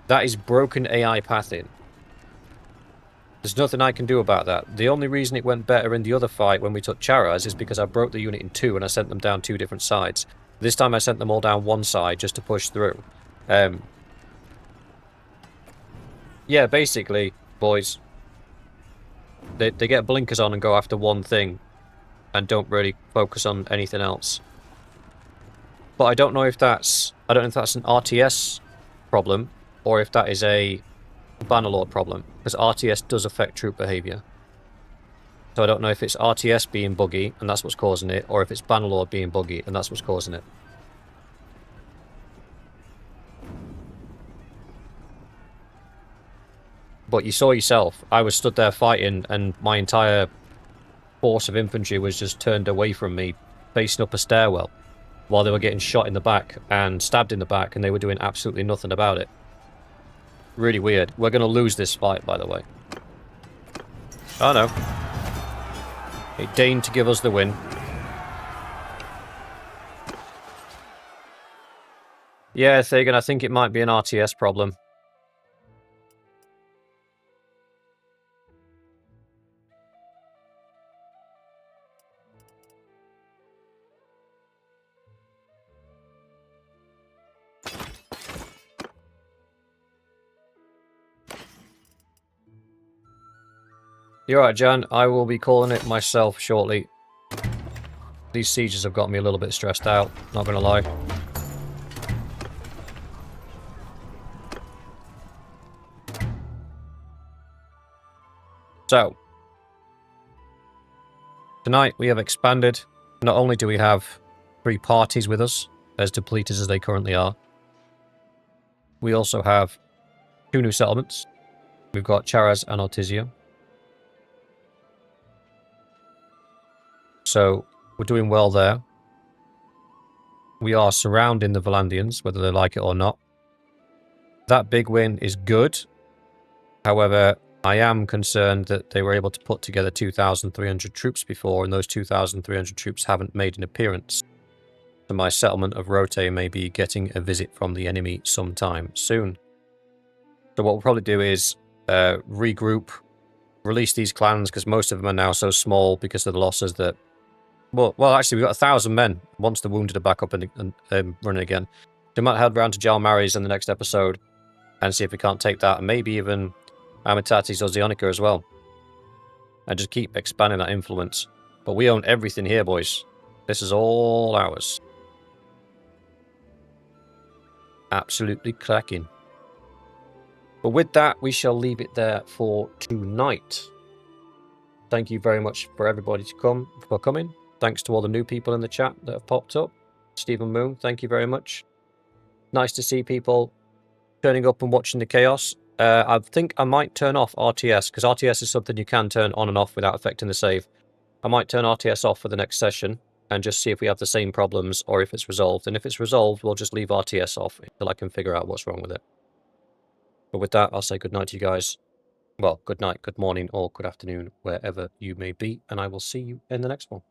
That is broken AI pathing. There's nothing I can do about that. The only reason it went better in the other fight when we took Charaz is because I broke the unit in two and I sent them down two different sides. This time I sent them all down one side just to push through. Yeah, basically, boys, they get blinkers on and go after one thing and don't really focus on anything else. But I don't know if that's an RTS problem or if that is a Bannerlord problem, because RTS does affect troop behaviour. So I don't know if it's RTS being buggy and that's what's causing it, or if it's Bannerlord being buggy and that's what's causing it. But you saw yourself, I was stood there fighting and my entire force of infantry was just turned away from me, facing up a stairwell, while they were getting shot in the back and stabbed in the back, and they were doing absolutely nothing about it. Really weird. We're going to lose this fight, by the way. Oh no. It deigned to give us the win. Yeah, Thagan, I think it might be an RTS problem. You're right, Jan. I will be calling it myself shortly. These sieges have got me a little bit stressed out, not gonna lie. So, tonight we have expanded. Not only do we have 3 parties with us, as depleted as they currently are, we also have 2 new settlements. We've got Charaz and Ortizia. So, we're doing well there. We are surrounding the Valandians, whether they like it or not. That big win is good. However, I am concerned that they were able to put together 2,300 troops before, and those 2,300 troops haven't made an appearance. So my settlement of Rote may be getting a visit from the enemy sometime soon. So what we'll probably do is regroup, release these clans, because most of them are now so small because of the losses that... Well, actually, we've got 1,000 men. Once the wounded are back up and running again. So we might head round to Jalmaris in the next episode and see if we can't take that, and maybe even Amitatis or Zionica as well. And just keep expanding that influence. But we own everything here, boys. This is all ours. Absolutely cracking. But with that, we shall leave it there for tonight. Thank you very much for everybody for coming. Thanks to all the new people in the chat that have popped up. Stephen Moon, thank you very much. Nice to see people turning up and watching the chaos. I think I might turn off RTS, because RTS is something you can turn on and off without affecting the save. I might turn RTS off for the next session and just see if we have the same problems or if it's resolved. And if it's resolved, we'll just leave RTS off until I can figure out what's wrong with it. But with that, I'll say good night to you guys. Well, good night, good morning, or good afternoon, wherever you may be, and I will see you in the next one.